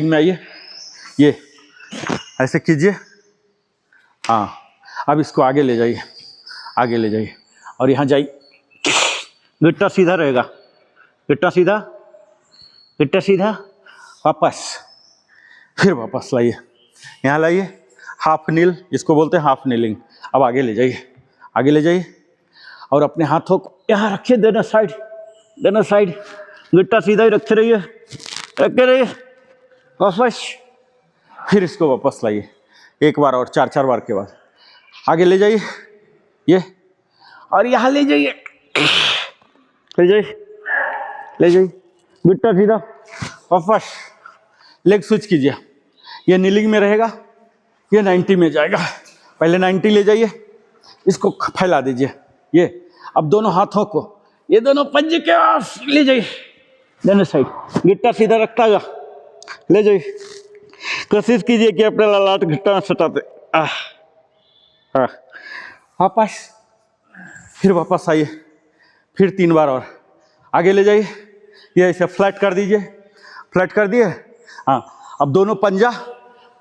में आइए। ये ऐसे कीजिए, हाँ। अब इसको आगे ले जाइए और यहाँ जाइए। गिट्टा सीधा रहेगा, गिट्टा सीधा। वापस, फिर वापस लाइए, यहाँ लाइए। हाफ नील, इसको बोलते हैं हाफ नीलिंग। अब आगे ले जाइए और अपने हाथों को यहाँ रखिए, दोनों साइड। गिट्टा सीधा ही रखे रहिए। वापस, फिर इसको वापस लाइए। एक बार और 4 बार के बाद आगे ले जाइए, ये, और यहाँ ले जाइए। गिट्टा सीधा, वापस। लेग स्विच कीजिए। ये नीलिंग में रहेगा, ये 90 में जाएगा। पहले 90 ले जाइए, इसको फैला दीजिए। ये अब दोनों हाथों को, ये दोनों पंजे के पास ले जाइए, दोनों साइड। गिट्टा सीधा रखता है, ले जाइए। कोशिश कीजिए कि अपने ललाट गिट्टा सटाते। वापस, फिर वापस आइए, फिर 3 बार और आगे ले जाइए। ये ऐसे फ्लैट कर दिए। हाँ, अब दोनों पंजा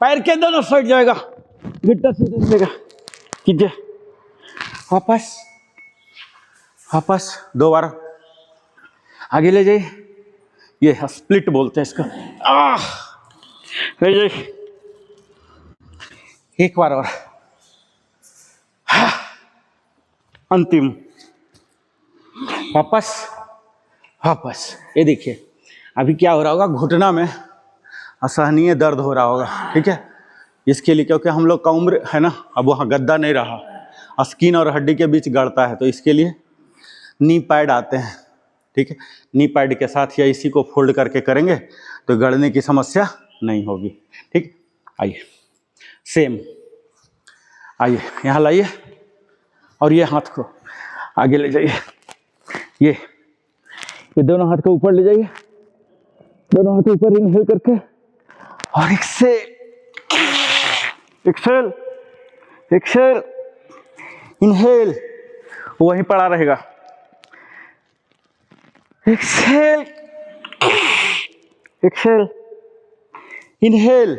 पैर के दोनों साइड जाएगा, गिट्टा सीधा मिलेगा। कीजिए, वापस 2 बार आगे ले जाइए। ये स्प्लिट बोलते हैं इसको। ले जाइए, 1 बार और, अंतिम। वापस। ये देखिए अभी क्या हो रहा होगा, घुटना में असहनीय दर्द हो रहा होगा, ठीक है। इसके लिए, क्योंकि हम लोग का उम्र है ना, अब वहाँ गद्दा नहीं रहा, स्किन और हड्डी के बीच गड़ता है, तो इसके लिए नी पैड आते हैं, ठीक है, नी पैड के साथ या इसी को फोल्ड करके करेंगे तो गड़ने की समस्या नहीं होगी। ठीक, आइए सेम, आइए यहाँ लाइए और ये हाथ को आगे ले जाइए, ये दोनों हाथ को ऊपर ले जाइए, दोनों हाथ ऊपर इनहेल करके और एक्सेल एक्सेल एक्सेल इनहेल, वहीं पड़ा रहेगा। एक्सेल एक्सेल इनहेल,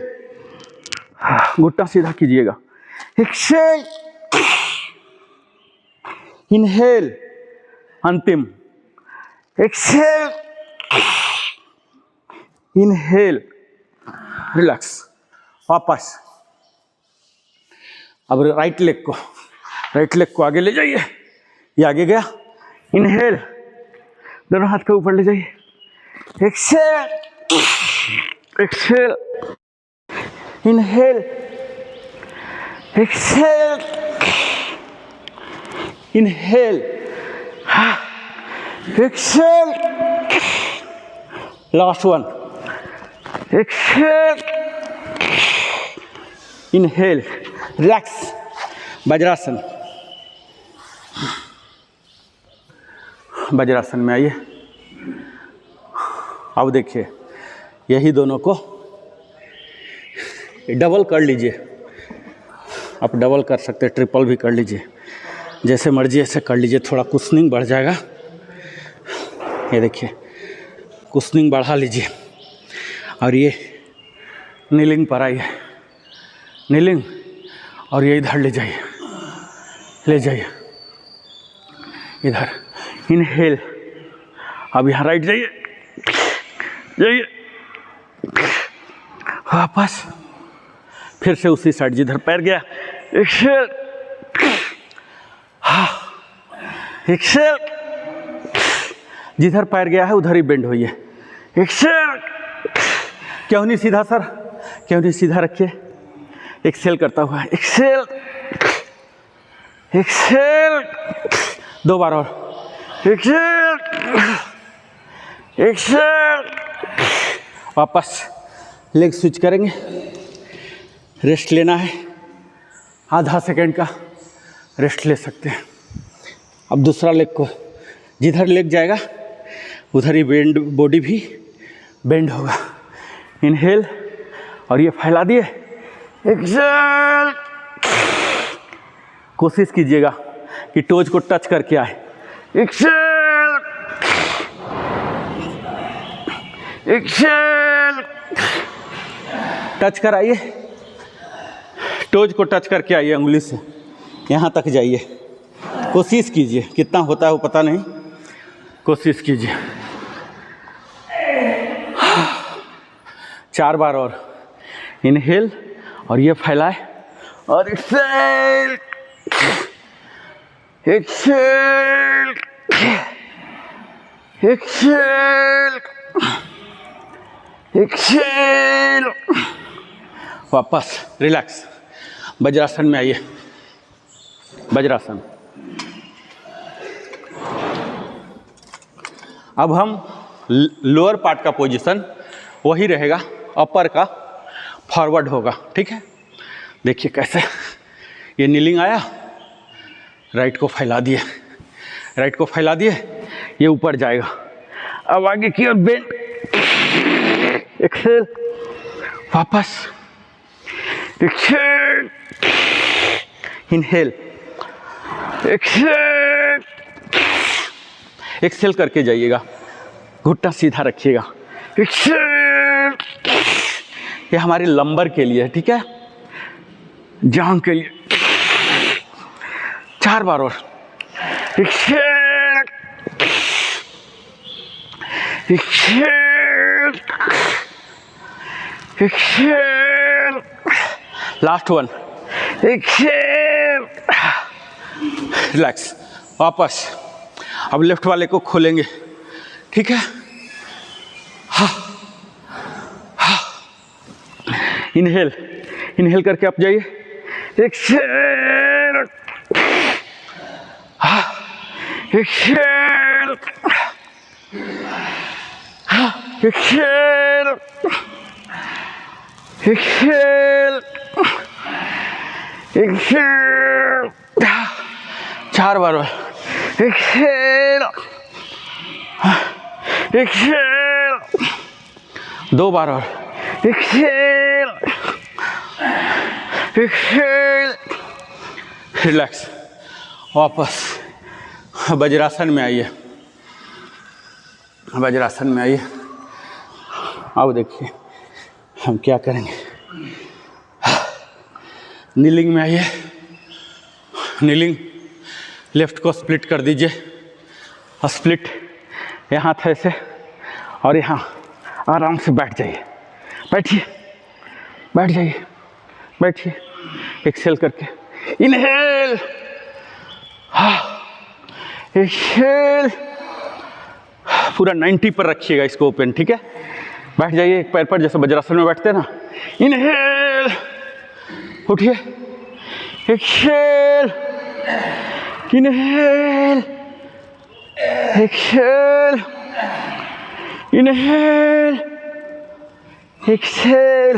घुटना सीधा कीजिएगा। एक्सेल इनहेल, अंतिम एक्सेल इनहेल, रिलैक्स। वापस अब राइट लेग को आगे ले जाइए, ये आगे गया, इनहेल, दोनों हाथ को ऊपर ले जाइए, exhale exhale inhale, exhale inhale, exhale, last one, exhale inhale, relax. Vajrasana, vajrasana में आइए। अब देखिए यही दोनों को डबल कर लीजिए, आप डबल कर सकते हैं, ट्रिपल भी कर लीजिए, जैसे मर्जी ऐसे कर लीजिए, थोड़ा कुशनिंग बढ़ जाएगा। ये देखिए कुशनिंग बढ़ा लीजिए और ये नीलिंग पर आइए, नीलिंग, और ये इधर ले जाइए इधर, इनहेल। अब यहाँ राइट जाइए, वापस फिर से उसी साइड जिधर पैर गया, एक्सेल, एक्सेल, जिधर पैर गया है उधर ही बेंड होइए, एक्सेल। क्यों नहीं सीधा सर, क्यों नहीं सीधा रखिए, एक्सेल करता हुआ, एक्सेल एक्सेल, 2 बार और, एक्सेल एक्सेल। वापस लेग स्विच करेंगे, रेस्ट लेना है, आधा सेकंड का रेस्ट ले सकते हैं। अब दूसरा लेग को, जिधर लेग जाएगा उधर ही बेंड, बॉडी भी बेंड होगा। इनहेल और ये फैला दिए, एक्सेल। कोशिश कीजिएगा कि टोज को टच करके आए, एक्सेल एक्सेल, टच कराइए, टोज को टच करके आइए, उंगली से यहाँ तक जाइए, कोशिश कीजिए, कितना होता है वो पता नहीं, कोशिश कीजिए। 4 बार और, इनहेल और ये फैलाए और एक्सेल एक्सेल एक्सेल एक्सेल, वापस रिलैक्स। वज्रासन में आइए, वज्रासन। अब हम लोअर पार्ट का पोजीशन वही रहेगा, अपर का फॉरवर्ड होगा। ठीक है, देखिए कैसे, ये नीलिंग आया, राइट को फैला दिए, राइट को फैला दिए, ये ऊपर जाएगा। अब आगे की ओर बेंड, एक्सेल, वापस एक्सेल, इनहेल, एक्सेल, एक्सेल करके जाइएगा, घुटना सीधा रखिएगा, एक्सेल। ये हमारी लंबर के लिए है, ठीक है, जांघ के लिए। 4 बार और, exhale exhale exhale, last one, exhale, relax. वापस अब लेफ्ट वाले को खोलेंगे, ठीक है। इनहेल, इनहेल करके आप जाइए, exhale exhale, exhale, exhale, exhale, 4 बार और एक्सेल, एक्सेल, 2 बार और एक्सेल, एक्सेल, रिलैक्स। वापस वज्रासन में आइए, वज्रासन में आइए। अब देखिए हम क्या करेंगे। नीलिंग में आइए, नीलिंग। लेफ्ट को स्प्लिट कर दीजिए, स्प्लिट। यहाँ था ऐसे और यहाँ आराम से बैठ जाइए, बैठिए, बैठ जाइए, बैठिए। एक्सेल करके इनहेल, एक्सेल। पूरा 90 पर रखिएगा इसको ओपन, ठीक है। बैठ जाइए एक पैर पर, जैसे वज्रासन में बैठते हैं ना। इनहेल, उठिए, exhale, inhale, exhale, inhale, exhale.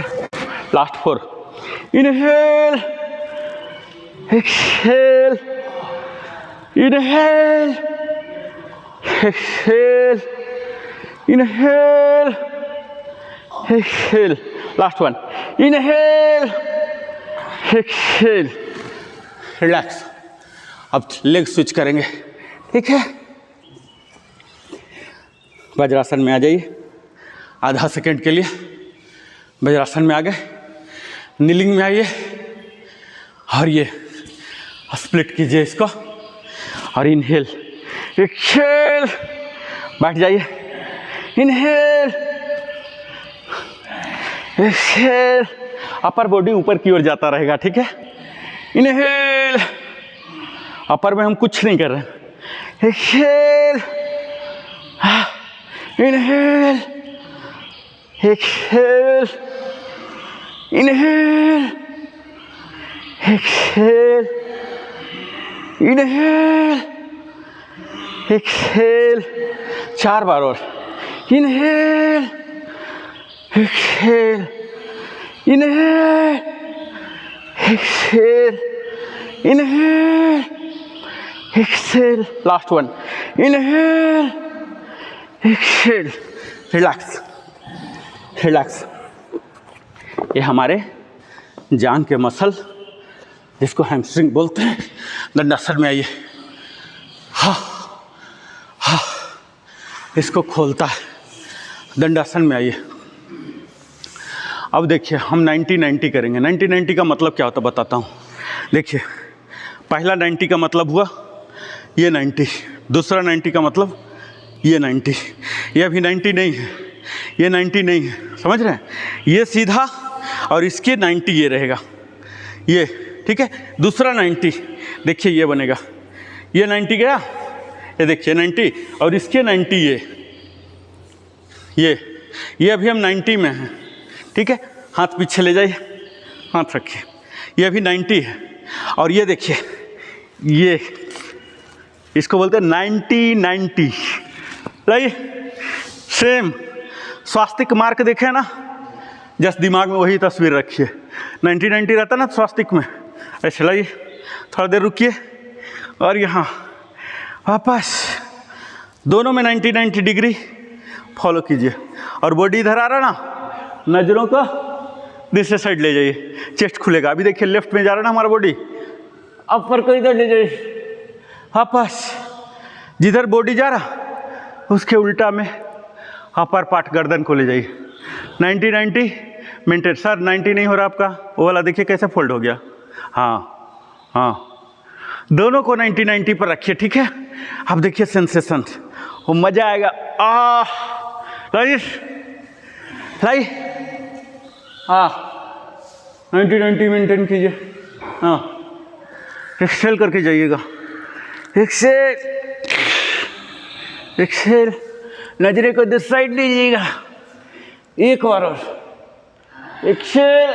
Last 4। Inhale, exhale, inhale, exhale, inhale, exhale. Last 1। Inhale, exhale, relax. अब लेग स्विच करेंगे, ठीक है। वज्रासन में आ जाइए आधा सेकेंड के लिए। वज्रासन में आ गए, नीलिंग में आइए और ये स्प्लिट कीजिए इसको और इनहेल, एक्सेल, बैठ जाइए। Inhale, Excel. अपर बॉडी ऊपर की ओर जाता रहेगा, ठीक है। इनहेल, अपर में हम कुछ नहीं कर रहे। Exhale, inhale, exhale, inhale, exhale, inhale, exhale. 4 बार और। Inhale, exhale, inhale, exhale, inhale, exhale. Last 1। Inhale, exhale, relax, relax. ये हमारे जान के मसल, जिसको हैमस्ट्रिंग बोलते हैं, दंडासन में आइए। हाँ हाँ, इसको खोलता है। दंडासन में आइए। अब देखिए हम 90-90 करेंगे। 90-90 का मतलब क्या होता है बताता हूँ। देखिए पहला 90 का मतलब हुआ ये 90, दूसरा 90 का मतलब ये 90। ये अभी 90 नहीं है, ये 90 नहीं है, समझ रहे हैं। ये सीधा और इसके 90 ये रहेगा, ये, ठीक है। दूसरा 90 देखिए ये बनेगा, ये 90 गया, ये देखिए 90 और इसके 90 ये अभी हम 90 में हैं, ठीक है। हाथ पीछे ले जाइए, हाथ रखिए, ये अभी 90 है। और ये देखिए, ये इसको बोलते हैं 90-90। लाइए सेम स्वास्तिक मार्क देखे ना, जस्ट दिमाग में वही तस्वीर रखिए। 90-90 रहता ना स्वास्तिक में, ऐसे लाइए। थोड़ा देर रुकिए और यहाँ वापस दोनों में 90-90 डिग्री फॉलो कीजिए। और बॉडी इधर आ रहा ना, नज़रों को दूसरे साइड ले जाइए, चेस्ट खुलेगा। अभी देखिए लेफ्ट में जा रहा ना हमारा बॉडी, अपर को इधर ले जाइए, वापस जिधर बॉडी जा रहा उसके उल्टा में अपर पार्ट गर्दन को ले जाइए। 90-90 मेंटेन। सर 90 नहीं हो रहा आपका, वो वाला देखिए कैसे फोल्ड हो गया। हाँ हाँ, दोनों को 90-90 पर रखिए, ठीक है। अब देखिए सेंसेशन, वो मज़ा आएगा। लाइए, हाँ 90-90 मेंटेन कीजिए। हाँ, एक्सेल करके जाइएगा, एक्सेल, एक्सेल। नजरे को दूसरी साइड लीजिएगा, एक बार और, एक्सेल,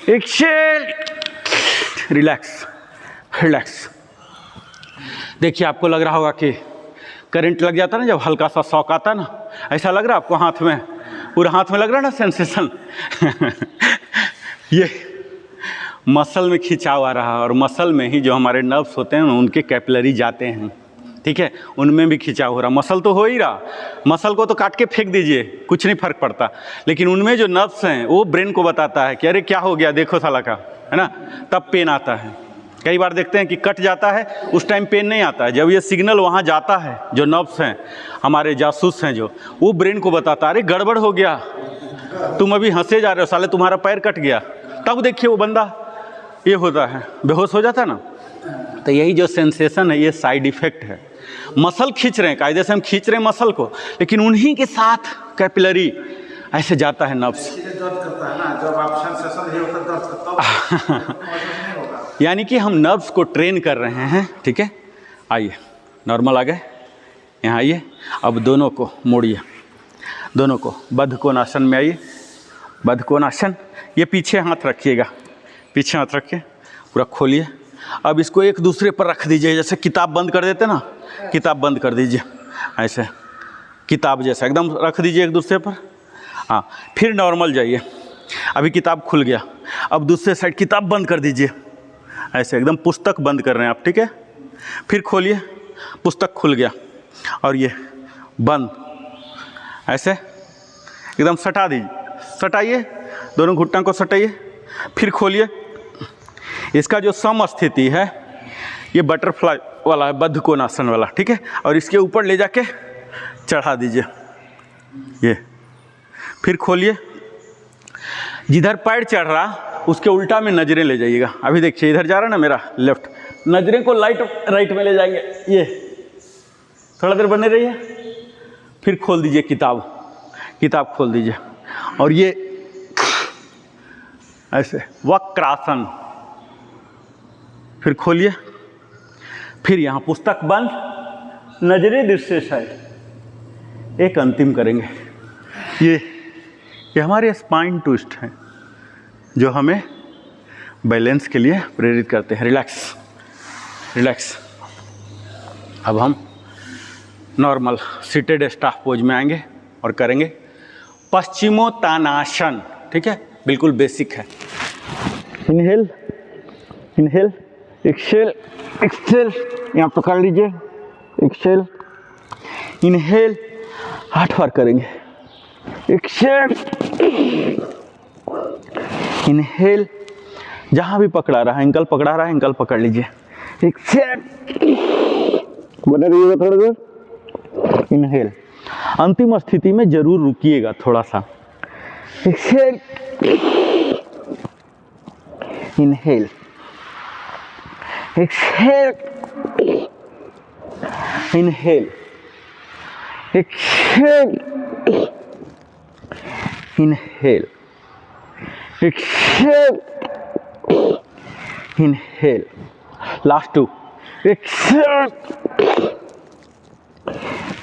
एक्सेल, रिलैक्स, रिलैक्स। देखिए आपको लग रहा होगा कि करंट लग जाता है ना जब हल्का सा शॉक आता है ना, ऐसा लग रहा है आपको हाथ में, पूरा हाथ में लग रहा है ना सेंसेशन। ये मसल में खिंचाव आ रहा है, और मसल में ही जो हमारे नर्व्स होते हैं उनके कैपिलरी जाते हैं, ठीक है, उनमें भी खिंचाव हो रहा। मसल तो हो ही रहा, मसल को तो काट के फेंक दीजिए, कुछ नहीं फर्क पड़ता, लेकिन उनमें जो नर्व्स हैं वो ब्रेन को बताता है कि अरे क्या हो गया देखो साला का, है ना, तब पेन आता है। कई बार देखते हैं कि कट जाता है, उस टाइम पेन नहीं आता है, जब ये सिग्नल वहाँ जाता है, जो नर्व्स हैं हमारे जासूस हैं जो, वो ब्रेन को बताता है अरे गड़बड़ हो गया, तुम अभी हंसे जा रहे हो, साले तुम्हारा पैर कट गया। तब देखिए वो बंदा ये होता है, बेहोश हो जाता है ना। तो यही जो सेंसेशन है ये साइड इफेक्ट है। मसल खींच रहे हैं, कायदे से हम खींच रहे हैं मसल को, लेकिन उन्हीं के साथ कैपिलरी ऐसे जाता है नर्व्स। दर्द करता है ना, जब आप सेंसेशन नहीं होता दर्द करता यानी कि हम नर्व्स को ट्रेन कर रहे हैं, ठीक है। आइए नॉर्मल आ गए, यहाँ आइए। अब दोनों को मोड़िए, दोनों को बद्ध कोणासन में आइए, बद्ध कोणासन। ये पीछे हाथ रखिएगा, पीछे हाथ रखिए, पूरा खोलिए। अब इसको एक दूसरे पर रख दीजिए, जैसे किताब बंद कर देते ना, किताब बंद कर दीजिए ऐसे, किताब जैसा एकदम रख दीजिए एक दूसरे पर। हाँ, फिर नॉर्मल जाइए। अभी किताब खुल गया, अब दूसरे साइड किताब बंद कर दीजिए ऐसे, एकदम पुस्तक बंद कर रहे हैं आप, ठीक है। फिर खोलिए, पुस्तक खुल गया, और ये बंद ऐसे एकदम सटा दीजिए, सटाइए, दोनों घुटना को सटाइए, फिर खोलिए। इसका जो सम स्थिति है ये बटरफ्लाई वाला है, बद्ध कोणासन वाला, ठीक है। और इसके ऊपर ले जाके चढ़ा दीजिए ये, फिर खोलिए। जिधर पैर चढ़ रहा उसके उल्टा में नज़रें ले जाइएगा। अभी देखिए इधर जा रहा है ना मेरा लेफ्ट, नज़रें को राइट में ले जाएंगे, ये थोड़ा देर बने रहिए, फिर खोल दीजिए किताब, किताब खोल दीजिए, और ये ऐसे वक्रासन, फिर खोलिए, फिर यहाँ पुस्तक बंद, नजरें दृश्य साइड। एक अंतिम करेंगे, ये हमारे स्पाइन ट्विस्ट हैं जो हमें बैलेंस के लिए प्रेरित करते हैं। Relax relax. अब हम नॉर्मल सीटेड स्टाफ पोज में आएंगे और करेंगे पश्चिमोत्तानासन, ठीक है, बिल्कुल बेसिक है। इनहेल इनहेल, एक्सेल एक्सेल, यहाँ पकड़ लीजिए, एक्सेल इनहेल, 8 बार करेंगे। एक्सेल इनहेल, जहाँ भी पकड़ा रहा है, एंकल पकड़ा रहा है, एंकल पकड़ लीजिए। एक्सेल, बने रहिएगा थोड़ा देर। इनहेल, अंतिम स्थिति में जरूर रुकिएगा थोड़ा सा। Excel inhale, exhale inhale, exhale inhale, exhale inhale, last 2, Excel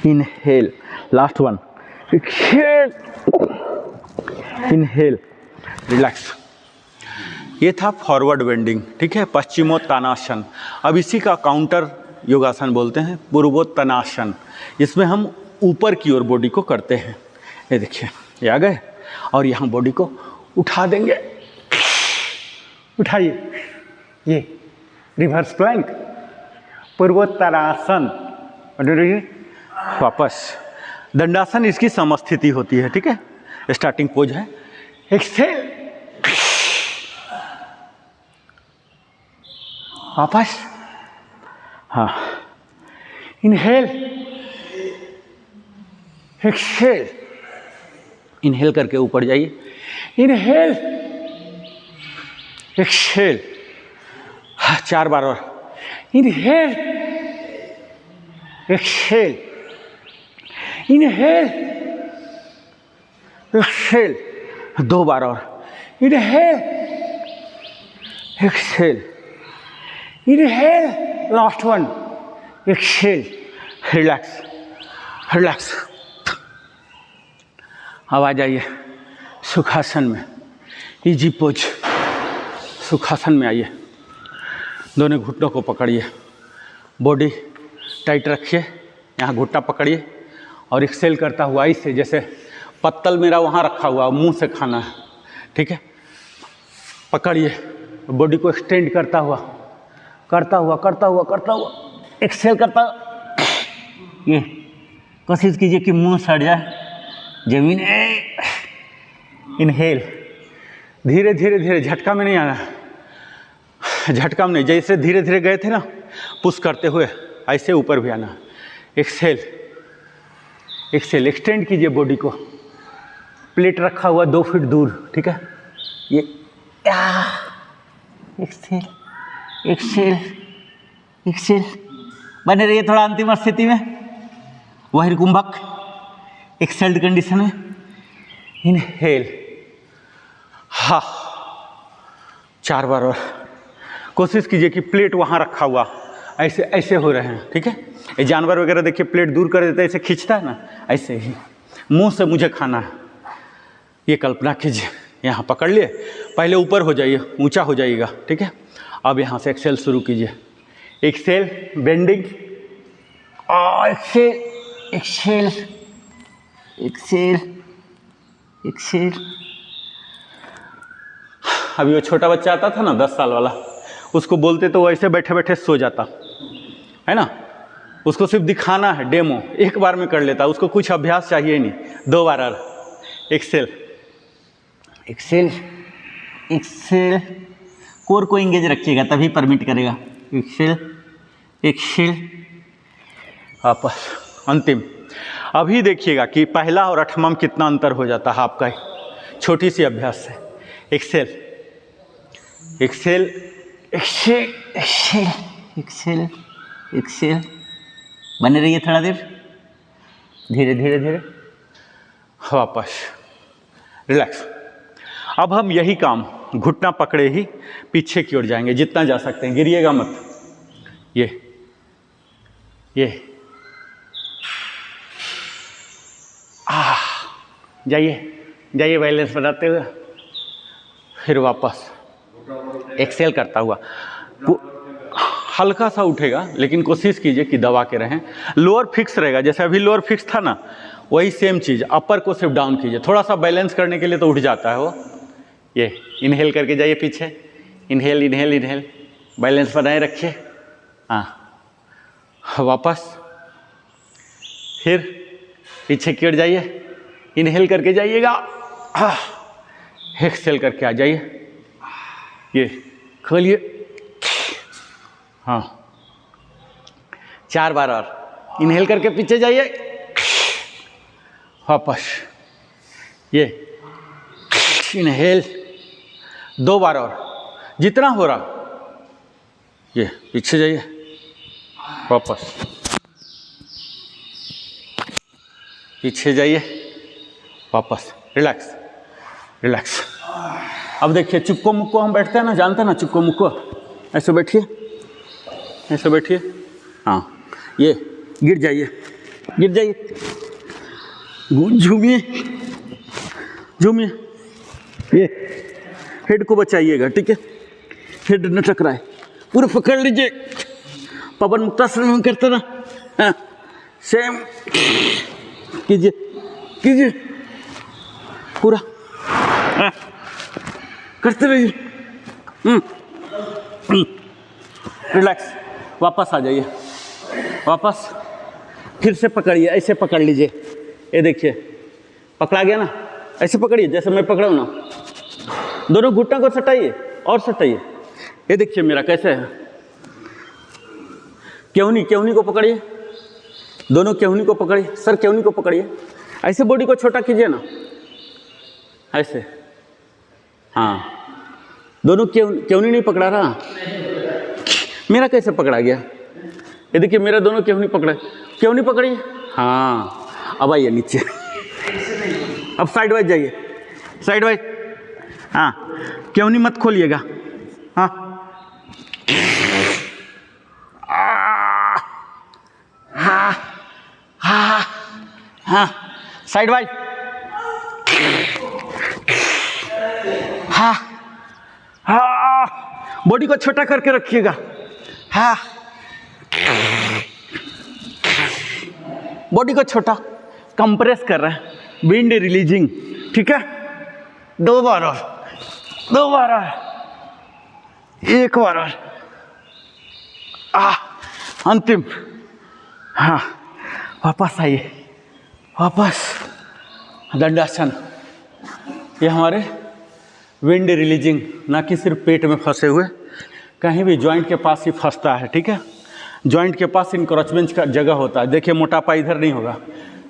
inhale, last 1, Excel inhale, relax. ये था फॉरवर्ड बेंडिंग, ठीक है, पश्चिमोत्तानासन। अब इसी का काउंटर योगासन बोलते हैं, पूर्वोत्तानासन। इसमें हम ऊपर की ओर बॉडी को करते हैं। ये देखिए, ये आ गए, और यहाँ बॉडी को उठा देंगे, उठाइए, ये रिवर्स प्लैंक, पूर्वोत्तानासन, वापस दंडासन। इसकी समस्थिति होती है, ठीक है, स्टार्टिंग पोज है। एक्सेल, वापस, हाँ, इनहेल, एक्सेल, इनहेल करके ऊपर जाइए, इनहेल, एक्सेल, 4 बार और, इनहेल, एक्सेल, इनहेल, एक्सेल, 2 बार और, inhale, exhale, inhale, last 1, exhale, relax relax. अब आ जाइए सुखासन में, इजी पोज, सुखासन में आइए। दोनों घुटनों को पकड़िए, बॉडी टाइट रखिए, यहाँ घुटना पकड़िए, और एक्सेल करता हुआ ऐसे, जैसे पत्तल मेरा वहाँ रखा हुआ, मुंह से खाना है, ठीक है। पकड़िए, बॉडी को एक्सटेंड करता हुआ करता हुआ करता हुआ करता हुआ एक्सेल करता, ये कोशिश कीजिए कि मुंह सड़ जाए जमीन। इनहेल, धीरे धीरे धीरे, झटका में नहीं आना, झटका में नहीं, जैसे धीरे धीरे गए थे ना पुश करते हुए, ऐसे ऊपर भी आना। एक्सेल, एक्सेल, एक्सटेंड कीजिए बॉडी को। प्लेट रखा हुआ 2 फीट दूर, ठीक है। ये एक्सेल एक्सेल एक्सेल, बने रहिए थोड़ा अंतिम स्थिति में, वही कुंभक एक्सेल्ड कंडीशन में। इनहेल, हाँ 4 बार और। कोशिश कीजिए कि प्लेट वहाँ रखा हुआ, ऐसे ऐसे हो रहे हैं, ठीक है। ये जानवर वगैरह देखिए प्लेट दूर कर देता है, ऐसे खींचता है ना, ऐसे ही मुंह से मुझे खाना है, ये कल्पना कीजिए। यहाँ पकड़ लिए, पहले ऊपर हो जाइए, ऊंचा हो जाइएगा, ठीक है। अब यहाँ से एक्सेल शुरू कीजिए। Exhale, bending, exhale exhale exhale exhale. अभी वो छोटा बच्चा आता था ना 10 साल वाला, उसको बोलते तो वो ऐसे बैठे बैठे सो जाता है ना। उसको सिर्फ दिखाना है, डेमो, एक बार में कर लेता, उसको कुछ अभ्यास चाहिए नहीं। 2 बार और। एक्सेल एक्सेल एक्सेल, कोर को इंगेज रखिएगा तभी परमिट करेगा। एक्सेल एक्सेल, वापस अंतिम। अभी देखिएगा कि पहला और 8वां में कितना अंतर हो जाता है आपका छोटी सी अभ्यास से। Exhale exhale exhale exhale exhale exhale, बने रहिए थोड़ा देर, धीरे धीरे धीरे, वापस रिलैक्स। अब हम यही काम घुटना पकड़े ही पीछे की ओर जाएंगे, जितना जा सकते हैं, गिरिएगा मत। ये जाइए जाइए, बैलेंस बनाते हुए, फिर वापस एक्सेल करता हुआ। हल्का सा उठेगा, लेकिन कोशिश कीजिए कि दबा के रहें। लोअर फिक्स रहेगा, जैसे अभी लोअर फिक्स था ना, वही सेम चीज़, अपर को सिर्फ डाउन कीजिए। थोड़ा सा बैलेंस करने के लिए तो उठ जाता है वो। ये इनहेल करके जाइए पीछे, इनहेल इनहेल इनहेल, बैलेंस बनाए रखिए। हाँ, वापस, फिर पीछे की ओर जाइए, इनहेल करके जाइएगा, एक्सेल करके आ जाइए। ये खोलिए, हाँ 4 बार और। इनहेल करके पीछे जाइए, वापस, ये इनहेल 2 बार और, जितना हो रहा। ये पीछे जाइए, वापस, पीछे जाइए, वापस, रिलैक्स रिलैक्स। अब देखिए, चुक्को मुक्को हम बैठते हैं ना, जानते हैं ना चुक्को मुक्को, ऐसे बैठिए, ऐसे बैठिए, हाँ, ये गिर जाइए, गिर जाइए, झूमिए झूमिए, ये हेड को बचाइएगा, ठीक है, हेड न टकराए, पूरा पकड़ लीजिए, पवन मुक्तासन हम करते ना, हाँ, सेम कीजिए कीजिए, पूरा, हाँ, करते रहिए, रिलैक्स। वापस आ जाइए, वापस, फिर से पकड़िए, ऐसे पकड़ लीजिए, ये देखिए पकड़ा गया ना, ऐसे पकड़िए जैसे मैं पकड़ा हूँ ना, दोनों घुटना को सटाइए और सटाइए। ये देखिए मेरा कैसे है, केहूनी को पकड़िए, दोनों केहूनी को पकड़िए, सर केहूनी को पकड़िए, ऐसे बॉडी को छोटा कीजिए ना, ऐसे, हाँ, दोनों केहूनी नहीं पकड़ा रहा, मेरा कैसे पकड़ा गया, ये देखिए मेरा दोनों केहूनी पकड़ा, केहूनी पकड़िए, हाँ, अब आइए नीचे, अब साइड वाइज जाइए, साइड वाइज, हाँ, केहूनी मत खोलिएगा, हाँ, हाँ हाँ हाँ, साइड वाइज, हाँ हाँ, बॉडी को छोटा करके रखिएगा, हाँ, बॉडी को छोटा, कंप्रेस कर रहे हैं, विंड रिलीजिंग, ठीक है। 2 बार और, 2 बार और, 1 बार और, अंतिम। हाँ, वापस आइए, वापस दंडासन। ये हमारे विंड रिलीजिंग, ना कि सिर्फ पेट में फंसे हुए, कहीं भी जॉइंट के पास ही फंसता है, ठीक है। जॉइंट के पास इनक्रोचमेंट का जगह होता है। देखिए मोटापा इधर नहीं होगा,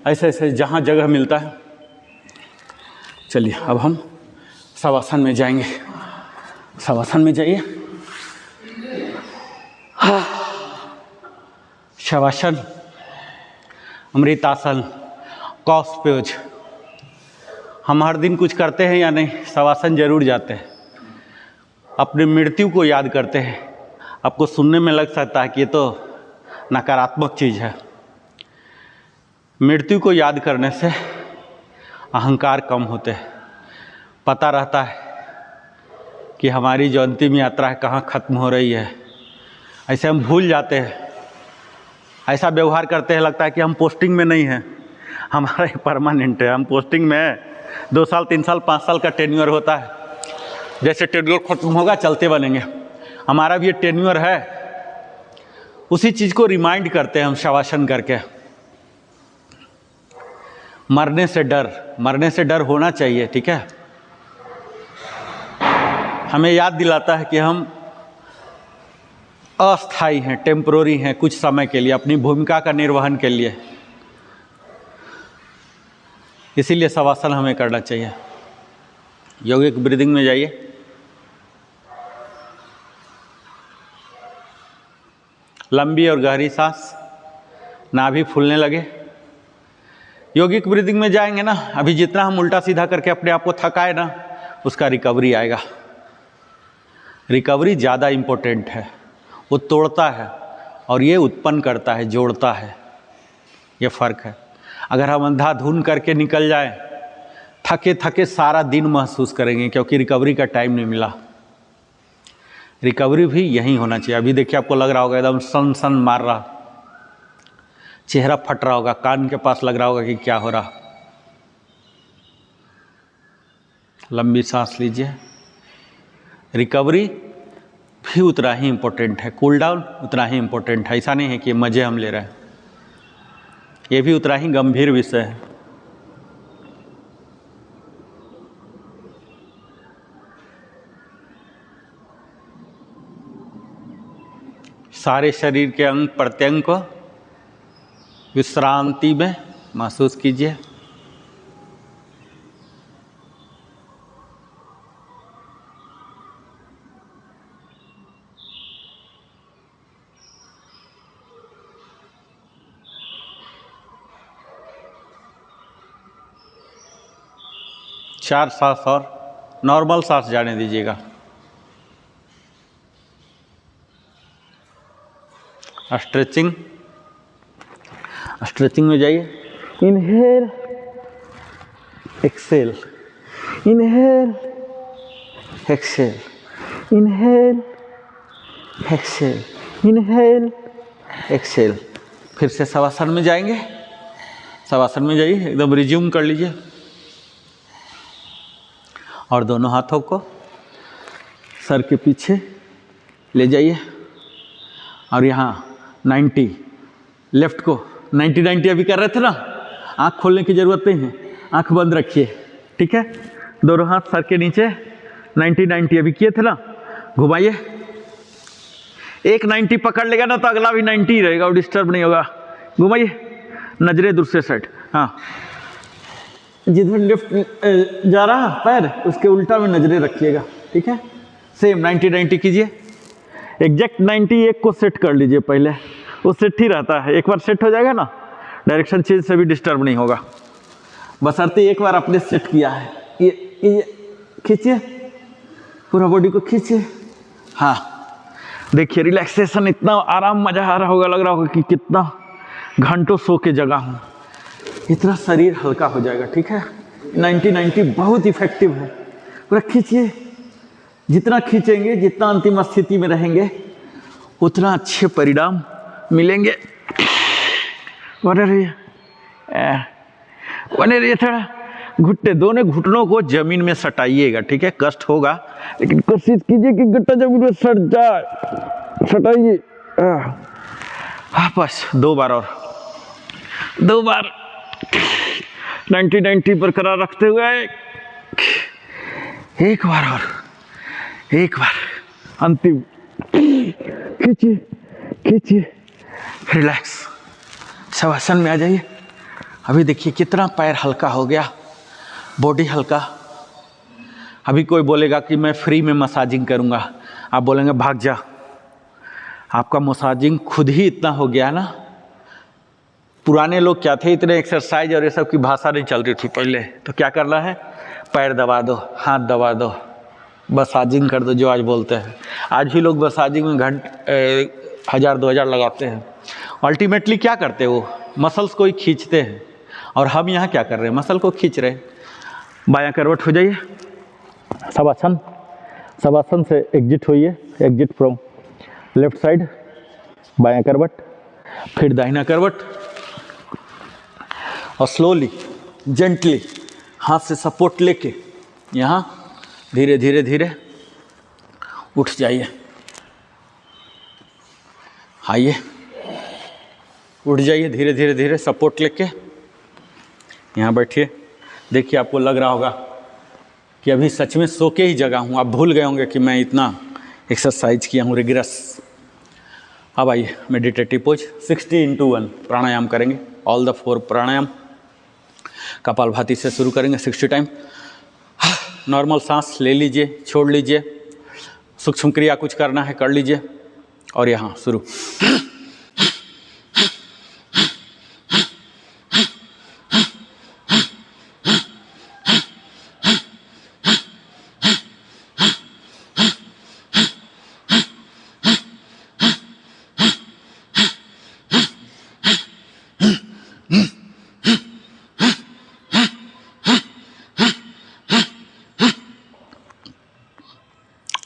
ऐसे ऐसे जहाँ जगह मिलता है। चलिए अब हम शवासन में जाएंगे। शवासन में जाइए। शवासन, अमृतासन, कौशपोज। हम हर दिन कुछ करते हैं या नहीं? शवासन जरूर जाते हैं, अपने मृत्यु को याद करते हैं। आपको सुनने में लग सकता है कि ये तो नकारात्मक चीज़ है। मृत्यु को याद करने से अहंकार कम होते हैं, पता रहता है कि हमारी जो अंतिम यात्रा है कहाँ ख़त्म हो रही है। ऐसे हम भूल जाते हैं, ऐसा व्यवहार करते हैं लगता है कि हम पोस्टिंग में नहीं हैं, हमारा परमानेंट है, हम पोस्टिंग में हैं। 2 साल 3 साल 5 साल का टेन्योर होता है, जैसे टेन्योर खत्म होगा चलते बनेंगे, हमारा भी ये टेन्योर है। उसी चीज़ को रिमाइंड करते हैं हम शवासन करके। मरने से डर होना चाहिए, ठीक है। हमें याद दिलाता है कि हम अस्थायी हैं, टेम्परोरी हैं, कुछ समय के लिए, अपनी भूमिका का निर्वहन के लिए। इसीलिए शवासन हमें करना चाहिए। यौगिक ब्रीदिंग में जाइए। लंबी और गहरी सांस, नाभि फूलने लगे। यौगिक ब्रीदिंग में जाएंगे ना, अभी जितना हम उल्टा सीधा करके अपने आप को थकाए ना, उसका रिकवरी आएगा। रिकवरी ज़्यादा इम्पोर्टेंट है। वो तोड़ता है और ये उत्पन्न करता है, जोड़ता है। ये फ़र्क है। अगर हम अंधाधुन करके निकल जाएं, थके थके सारा दिन महसूस करेंगे, क्योंकि रिकवरी का टाइम नहीं मिला। रिकवरी भी यहीं होना चाहिए। अभी देखिए आपको लग रहा होगा एकदम सन सन मार रहा, चेहरा फट रहा होगा, कान के पास लग रहा होगा कि क्या हो रहा। लंबी सांस लीजिए। रिकवरी भी उतना ही इम्पोर्टेंट है, कूल डाउन उतना ही इम्पोर्टेंट है। ऐसा नहीं है कि मज़े हम ले रहे हैं, ये भी उतना ही गंभीर विषय है। सारे शरीर के अंग प्रत्यंग को विश्रांति में महसूस कीजिए। चार सांस और नॉर्मल सांस जाने दीजिएगा। स्ट्रेचिंग, स्ट्रेचिंग में जाइए। Inhale, exhale, inhale, exhale, inhale, exhale, inhale, exhale. फिर से शवासन में जाएंगे। शवासन में जाइए, एकदम रिज्यूम कर लीजिए और दोनों हाथों को सर के पीछे ले जाइए और यहाँ 90, लेफ्ट को 90 अभी कर रहे थे ना, आँख खोलने की ज़रूरत नहीं है, आँख बंद रखिए, ठीक है। दोनों हाथ सर के नीचे 90 अभी किए थे ना, घुमाइए। एक 90 पकड़ लेगा ना तो अगला भी 90 रहेगा और डिस्टर्ब नहीं होगा। घुमाइए, नजरें दूसरे साइड। हाँ, जिधर लेफ्ट जा रहा पैर उसके उल्टा में नजरें रखिएगा, ठीक है। सेम 90 कीजिए। एग्जैक्ट 90 एक को सेट कर लीजिए पहले, वो सेट ही रहता है। एक बार सेट हो जाएगा ना, डायरेक्शन चेंज से भी डिस्टर्ब नहीं होगा। बशर्ते एक बार आपने सेट किया है। ये खींचिए, पूरा बॉडी को खींचिए। हाँ, देखिए रिलैक्सेशन, इतना आराम, मजा आ रहा होगा, लग रहा होगा कि कितना घंटों सो के जगा हूँ। इतना शरीर हल्का हो जाएगा, ठीक है। 90 बहुत इफेक्टिव है। पूरा खींचिए, जितना खींचेंगे, जितना अंतिम स्थिति में रहेंगे, उतना अच्छे परिणाम मिलेंगे। बने रहिए थोड़ा, घुटने दोनों घुटनों को जमीन में सटाइएगा, ठीक है। कष्ट होगा लेकिन कोशिश कीजिए कि घुटना जमीन में सट जाए, सटाइए। बस 2 बार और, 2 बार 90 बरकरार रखते हुए, एक बार और, एक बार अंतिम, खींचिए खींचिए, रिलैक्स, शवासन में आ जाइए। अभी देखिए कितना पैर हल्का हो गया, बॉडी हल्का। अभी कोई बोलेगा कि मैं फ्री में मसाजिंग करूंगा, आप बोलेंगे भाग जा। आपका मसाजिंग खुद ही इतना हो गया ना। पुराने लोग क्या थे, इतने एक्सरसाइज और ये सब की भाषा नहीं चल रही थी पहले, तो क्या करना है, पैर दबा दो, हाथ दबा दो, मसाजिंग कर दो, जो आज बोलते हैं। आज भी लोग मसाजिंग में 1000-2000 लगाते हैं। अल्टीमेटली क्या करते हैं, वो मसल्स को ही खींचते हैं। और हम यहाँ क्या कर रहे हैं, मसल को खींच रहे हैं। बायां करवट हो जाइए, शवासन, शवासन से एग्जिट होइए, एग्जिट फ्रॉम लेफ्ट साइड, बायां करवट, फिर दाहिना करवट, और स्लोली जेंटली हाथ से सपोर्ट लेके यहाँ धीरे धीरे धीरे उठ जाइए। आइए, उठ जाइए धीरे धीरे धीरे, सपोर्ट लेके यहाँ बैठिए। देखिए आपको लग रहा होगा कि अभी सच में सो के ही जगा हूँ। आप भूल गए होंगे कि मैं इतना एक्सरसाइज किया हूँ रिगरस। अब आइए मेडिटेटिव पोज 60x1 प्राणायाम करेंगे। ऑल द 4 प्राणायाम कपालभाति से शुरू करेंगे 60 टाइम। नॉर्मल सांस ले लीजिए, छोड़ लीजिए, सूक्ष्म क्रिया कुछ करना है कर लीजिए। और यहाँ शुरू,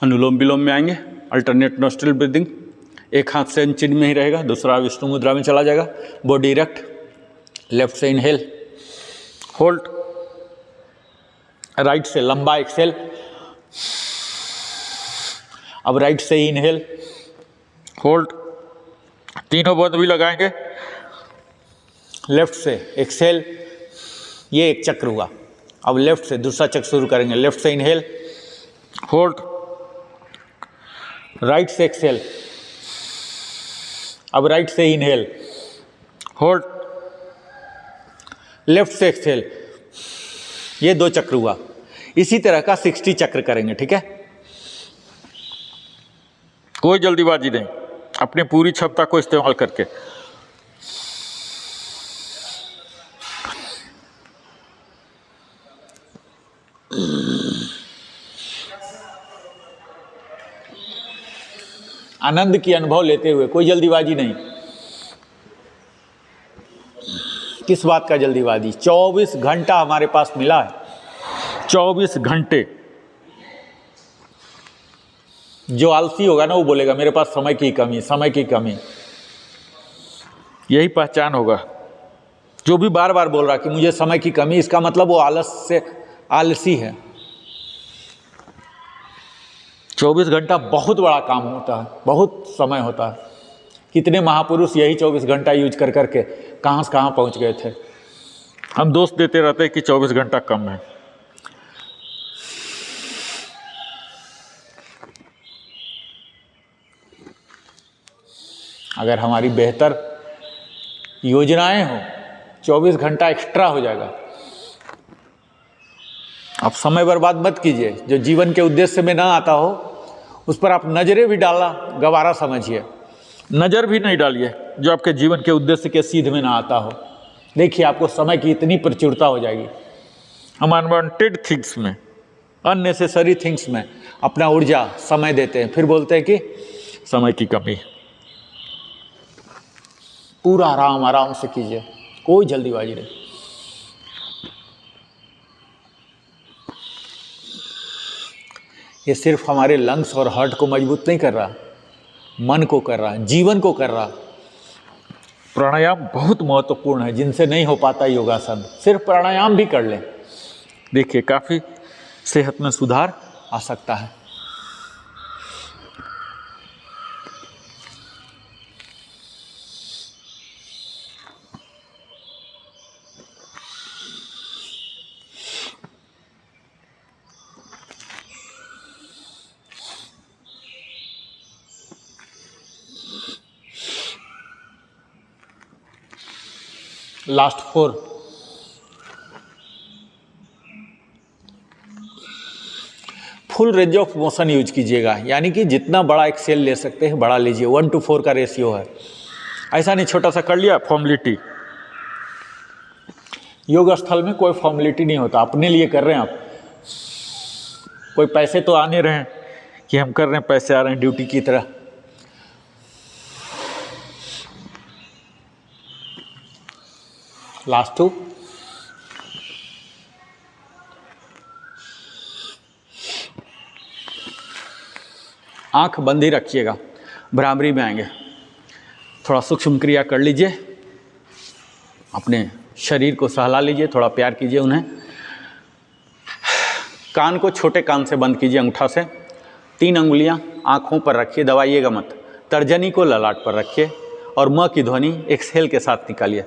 अनुलोम विलोम में आएंगे। अल्टरनेट नोस्ट्रल ब्रीदिंग, एक हाथ से चिन्ह में ही रहेगा, दूसरा विष्णु मुद्रा में चला जाएगा। बॉडी इरेक्ट, लेफ्ट से इनहेल, होल्ड, राइट से लंबा एक्सेल। अब राइट से इनहेल, होल्ड, तीनों बंद भी लगाएंगे। लेफ्ट से एक्सेल, ये एक चक्र हुआ। अब लेफ्ट से दूसरा चक्र शुरू करेंगे। लेफ्ट से इनहेल, होल्ड, राइट से एक्सेल, अब राइट से इनहेल, होल्ड, लेफ्ट से एक्सेल। ये 2 चक्र हुआ। इसी तरह का 60 चक्र करेंगे, ठीक है। कोई जल्दीबाजी नहीं, अपनी पूरी क्षमता को इस्तेमाल करके। आनंद की अनुभव लेते हुए, कोई जल्दीबाजी नहीं। किस बात का जल्दीबाजी? 24 घंटा हमारे पास मिला है, 24 घंटे। जो आलसी होगा ना वो बोलेगा मेरे पास समय की कमी, समय की कमी। यही पहचान होगा। जो भी बार बार बोल रहा कि मुझे समय की कमी, इसका मतलब वो आलसी है। 24 घंटा बहुत बड़ा काम होता है, बहुत समय होता है। कितने महापुरुष यही 24 घंटा यूज कर करके कहाँ से कहाँ पहुँच गए थे। हम दोष देते रहते हैं कि 24 घंटा कम है। अगर हमारी बेहतर योजनाएं हो, 24 घंटा एक्स्ट्रा हो जाएगा। आप समय बर्बाद मत कीजिए। जो जीवन के उद्देश्य में ना आता हो उस पर आप नजरें भी डालना गवारा समझिए। नज़र भी नहीं डालिए जो आपके जीवन के उद्देश्य के सीध में ना आता हो। देखिए आपको समय की इतनी प्रचुरता हो जाएगी। हम अनवांटेड थिंग्स में, अननेसेसरी थिंग्स में अपना ऊर्जा समय देते हैं, फिर बोलते हैं कि समय की कमी। पूरा आराम आराम से कीजिए, कोई जल्दीबाजी नहीं। ये सिर्फ हमारे लंग्स और हार्ट को मजबूत नहीं कर रहा, मन को कर रहा, जीवन को कर रहा। प्राणायाम बहुत महत्वपूर्ण है, जिनसे नहीं हो पाता योगासन, सिर्फ प्राणायाम भी कर लें, देखिए काफ़ी सेहत में सुधार आ सकता है। Last 4, full range of motion use कीजिएगा, यानी कि जितना बड़ा एक्सेल ले सकते हैं बड़ा लीजिए, 1:4 का रेशियो है, ऐसा नहीं छोटा सा कर लिया फॉर्मेलिटी। योग स्थल में कोई फॉर्मेलिटी नहीं होता, अपने लिए कर रहे हैं आप, कोई पैसे तो आने रहे हैं कि हम कर रहे हैं, पैसे आ रहे हैं ड्यूटी की तरह। लास्ट 2, आंख बंद ही रखिएगा, भ्रामरी में आएंगे, थोड़ा सूक्ष्म क्रिया कर लीजिए, अपने शरीर को सहला लीजिए, थोड़ा प्यार कीजिए उन्हें। कान को छोटे कान से बंद कीजिए अंगूठा से, 3 अंगुलियां आंखों पर रखिए, दबाइएगा मत, तर्जनी को ललाट पर रखिए और म की ध्वनि एक्सहेल के साथ निकालिए।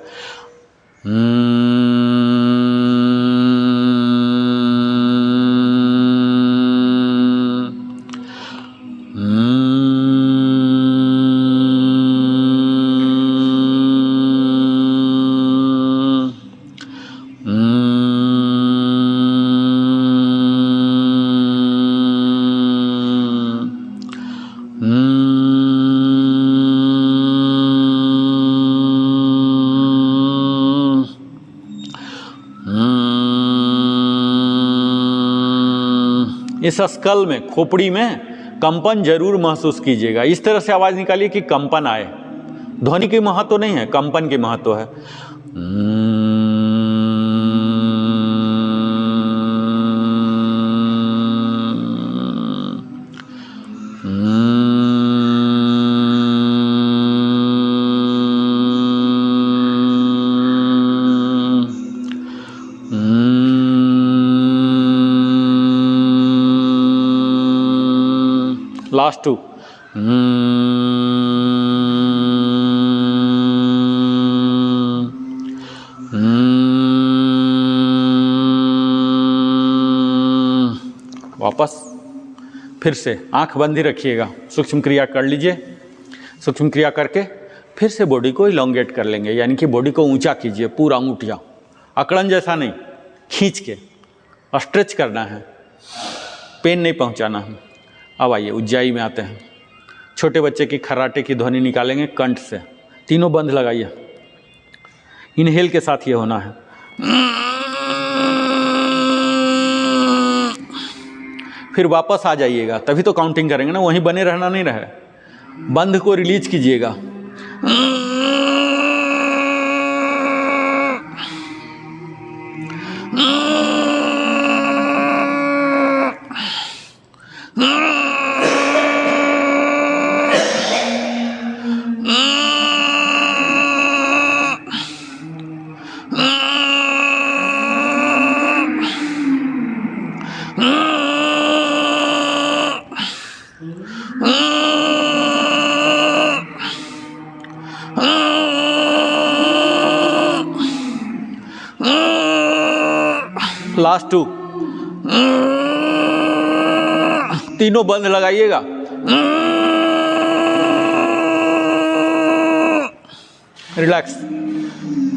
इस स्कल में, खोपड़ी में कंपन जरूर महसूस कीजिएगा, इस तरह से आवाज़ निकालिए कि कंपन आए। ध्वनि की महत्व नहीं है, कंपन की महत्व है। लास्ट 2, वापस फिर से आंख बंद ही रखिएगा, सूक्ष्म क्रिया कर लीजिए। सूक्ष्म क्रिया करके फिर से बॉडी को इलोंगेट कर लेंगे, यानी कि बॉडी को ऊंचा कीजिए, पूरा ऊंटिया, अकड़न जैसा नहीं, खींच के स्ट्रेच करना है, पेन नहीं पहुंचाना है। अब आइए उज्जाई में आते हैं। छोटे बच्चे की खर्राटे की ध्वनि निकालेंगे कंठ से, तीनों बंद लगाइए, इनहेल के साथ ये होना है। फिर वापस आ जाइएगा, तभी तो काउंटिंग करेंगे ना, वहीं बने रहना नहीं रहे। बंद को रिलीज कीजिएगा। लास्ट 2, तीनों बंद लगाइएगा। रिलैक्स,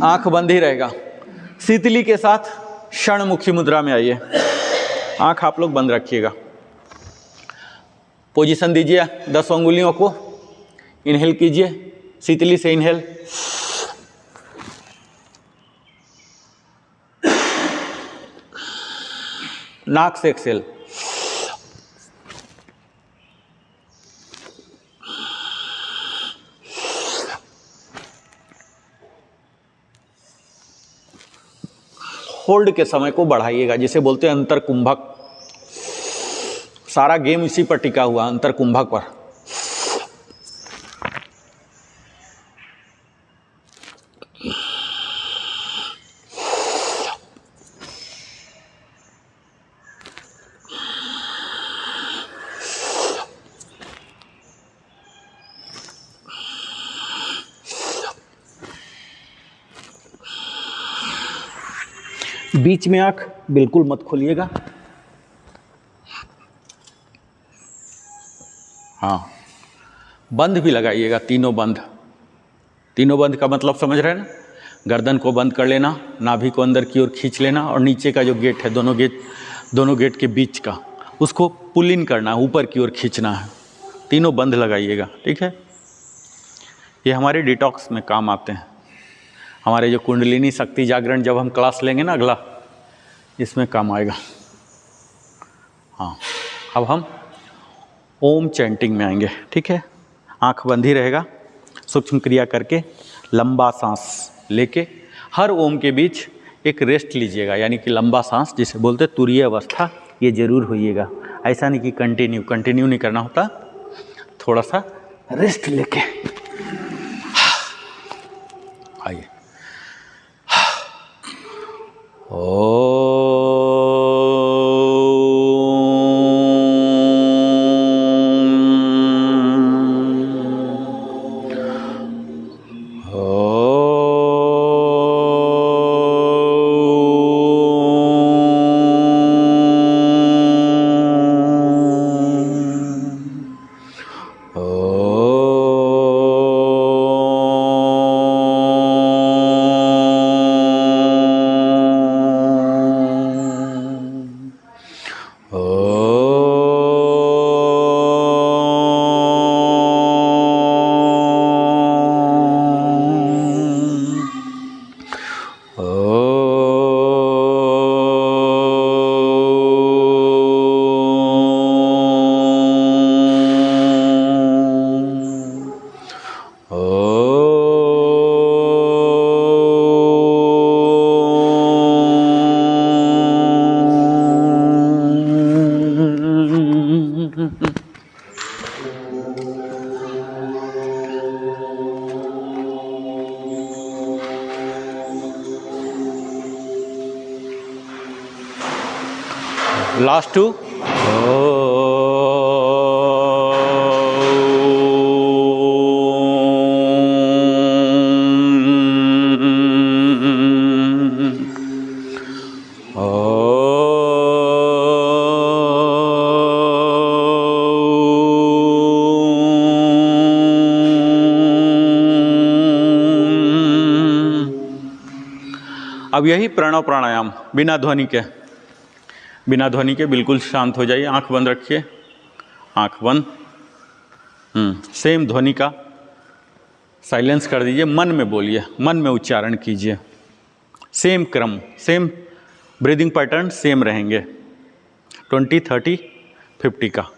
आंख बंद ही रहेगा। शीतली के साथ क्षणमुखी मुद्रा में आइए, आंख आप लोग बंद रखिएगा। पोजीशन दीजिए 10 अंगुलियों को, इनहेल कीजिए, शीतली से इनहेल, नाक से एक्सेल। होल्ड के समय को बढ़ाइएगा, जिसे बोलते हैं अंतर कुंभक। सारा गेम इसी पर टिका हुआ, अंतर कुंभक पर। बीच में आँख बिल्कुल मत खोलिएगा। हाँ, बंद भी लगाइएगा, तीनों बंद। तीनों बंद का मतलब समझ रहे हैं ना? गर्दन को बंद कर लेना, नाभि को अंदर की ओर खींच लेना, और नीचे का जो गेट है, दोनों गेट के बीच का, उसको पुल इन करना है, ऊपर की ओर खींचना है। तीनों बंद लगाइएगा, ठीक है? ये हमारे डिटॉक्स में काम आते हैं। हमारे जो कुंडलिनी शक्ति जागरण जब हम क्लास लेंगे ना अगला, इसमें काम आएगा। हाँ, अब हम ओम चैंटिंग में आएंगे, ठीक है? आँख बंद ही रहेगा, सूक्ष्म क्रिया करके लंबा सांस लेके हर ओम के बीच एक रेस्ट लीजिएगा, यानी कि लंबा सांस जिसे बोलते तुरीय अवस्था, ये जरूर होइएगा। ऐसा नहीं कि कंटिन्यू नहीं करना होता, थोड़ा सा रेस्ट लेके आइए। लास्ट टू अब यही प्रणव प्राणायाम बिना ध्वनि के बिल्कुल शांत हो जाइए। आंख बंद रखिए, आंख बंद। सेम ध्वनि का साइलेंस कर दीजिए, मन में बोलिए, मन में उच्चारण कीजिए। सेम क्रम, सेम ब्रीदिंग पैटर्न सेम रहेंगे, 20, 30, 50 का।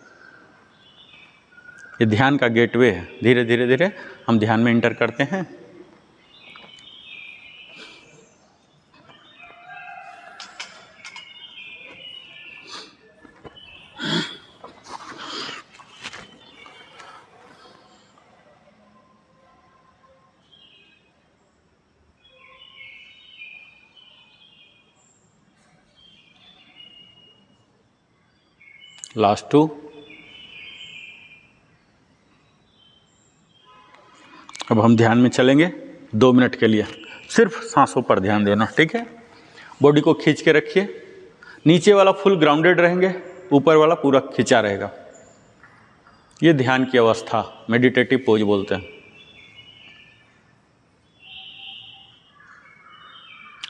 ये ध्यान का गेटवे है। धीरे धीरे धीरे हम ध्यान में इंटर करते हैं। Last two. अब हम ध्यान में चलेंगे 2 मिनट के लिए। सिर्फ सांसों पर ध्यान देना, ठीक है? बॉडी को खींच के रखिए। नीचे वाला फुल ग्राउंडेड रहेंगे, ऊपर वाला पूरा खिंचा रहेगा। ये ध्यान की अवस्था, मेडिटेटिव पोज बोलते हैं।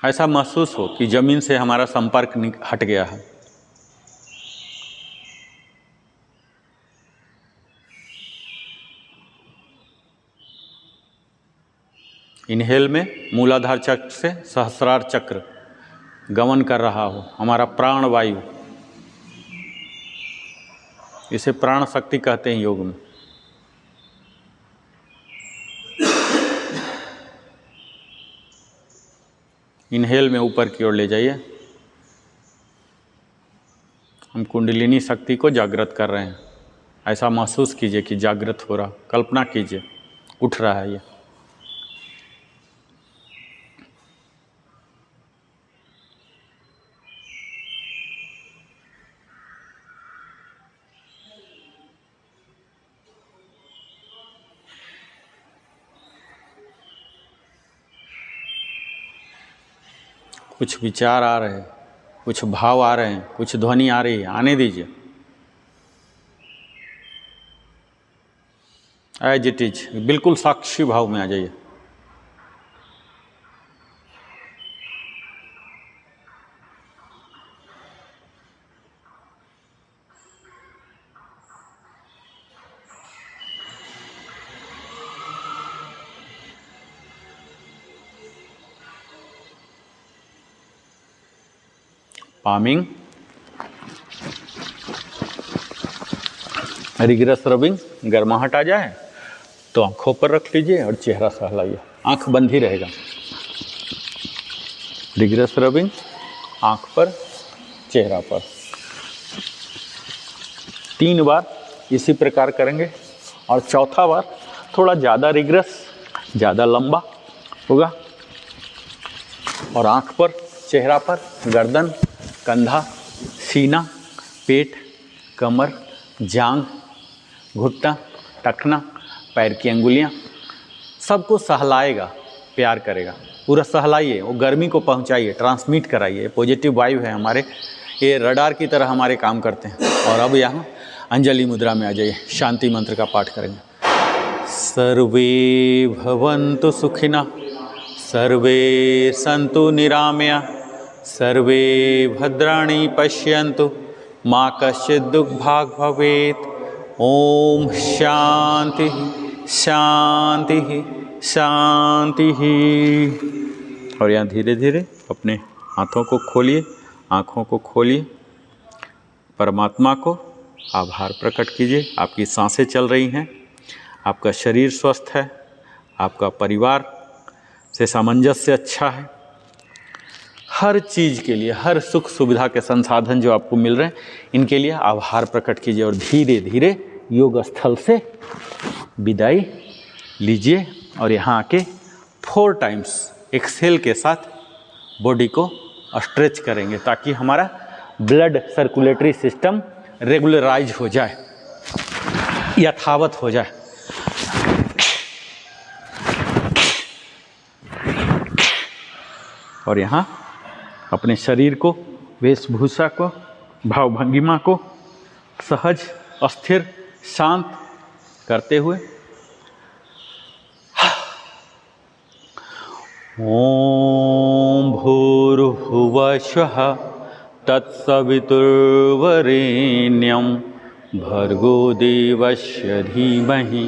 ऐसा महसूस हो कि जमीन से हमारा संपर्क हट गया है। इनहेल में मूलाधार चक्र से सहस्रार चक्र गमन कर रहा हो, हमारा प्राण वायु, इसे प्राण शक्ति कहते हैं योग में। इनहेल में ऊपर की ओर ले जाइए। हम कुंडलिनी शक्ति को जागृत कर रहे हैं। ऐसा महसूस कीजिए कि जागृत हो रहा, कल्पना कीजिए उठ रहा है ये। कुछ विचार आ रहे हैं, कुछ भाव आ रहे हैं, कुछ ध्वनि आ रही है, आने दीजिए। एज इट इज, बिल्कुल साक्षी भाव में आ जाइए। पामिंग, रिग्रेस रबिंग, गर्माहट आ जाए तो आंखों पर रख लीजिए और चेहरा सहलाइए, आंख बंद ही रहेगा। रिग्रेस रबिंग, आंख पर, चेहरा पर 3 बार इसी प्रकार करेंगे। और चौथा बार थोड़ा ज़्यादा रिग्रेस, ज़्यादा लंबा होगा और आंख पर, चेहरा पर, गर्दन, कंधा, सीना, पेट, कमर, जांघ, घुटना, टखना, पैर की अंगुलियां, सबको सहलाएगा, प्यार करेगा। पूरा सहलाइए, वो गर्मी को पहुंचाइए, ट्रांसमिट कराइए। पॉजिटिव वायु है हमारे, ये रडार की तरह हमारे काम करते हैं। और अब यहाँ अंजलि मुद्रा में आ जाइए, शांति मंत्र का पाठ करेंगे। सर्वे भवन्तु सुखिनः, सर्वे सन्तु निरामया, सर्वे भद्राणि पश्यन्तु, मा कश्चित् दुःखभाग् भवेत्। ओम शांति शांति शांति। और यहाँ धीरे धीरे अपने हाथों को खोलिए, आँखों को खोलिए, परमात्मा को आभार प्रकट कीजिए। आपकी सांसें चल रही हैं, आपका शरीर स्वस्थ है, आपका परिवार से सामंजस्य अच्छा है। हर चीज़ के लिए, हर सुख सुविधा के संसाधन जो आपको मिल रहे हैं, इनके लिए आभार प्रकट कीजिए और धीरे धीरे योग स्थल से विदाई लीजिए। और यहाँ आके 4 टाइम्स एक्सेल के साथ बॉडी को स्ट्रेच करेंगे ताकि हमारा ब्लड सर्कुलेटरी सिस्टम रेगुलराइज हो जाए, यथावत हो जाए। और यहाँ अपने शरीर को, वेशभूषा को, भाव भंगिमा को सहज, स्थिर, शांत करते हुए ओम भूर्भुवः स्वः तत्सवितुर्वरेण्यं भर्गो देवस्य धीमहि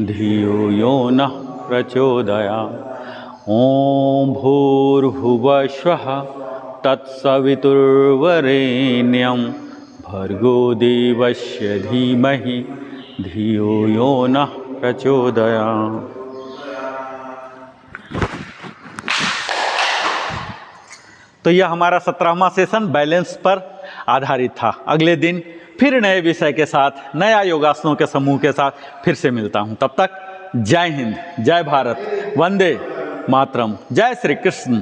धियो यो नः प्रचोदयात्। ओम भूर्भुवः स्वः तत्सवितुर्वरेण्यं भर्गो देवस्य धीमहि धियो यो नः प्रचोदयात्। तो यह हमारा 17वां सेशन बैलेंस पर आधारित था। अगले दिन फिर नए विषय के साथ, नया योगासनों के समूह के साथ फिर से मिलता हूं। तब तक जय हिंद, जय भारत, वंदे मातरम, जय श्री कृष्ण।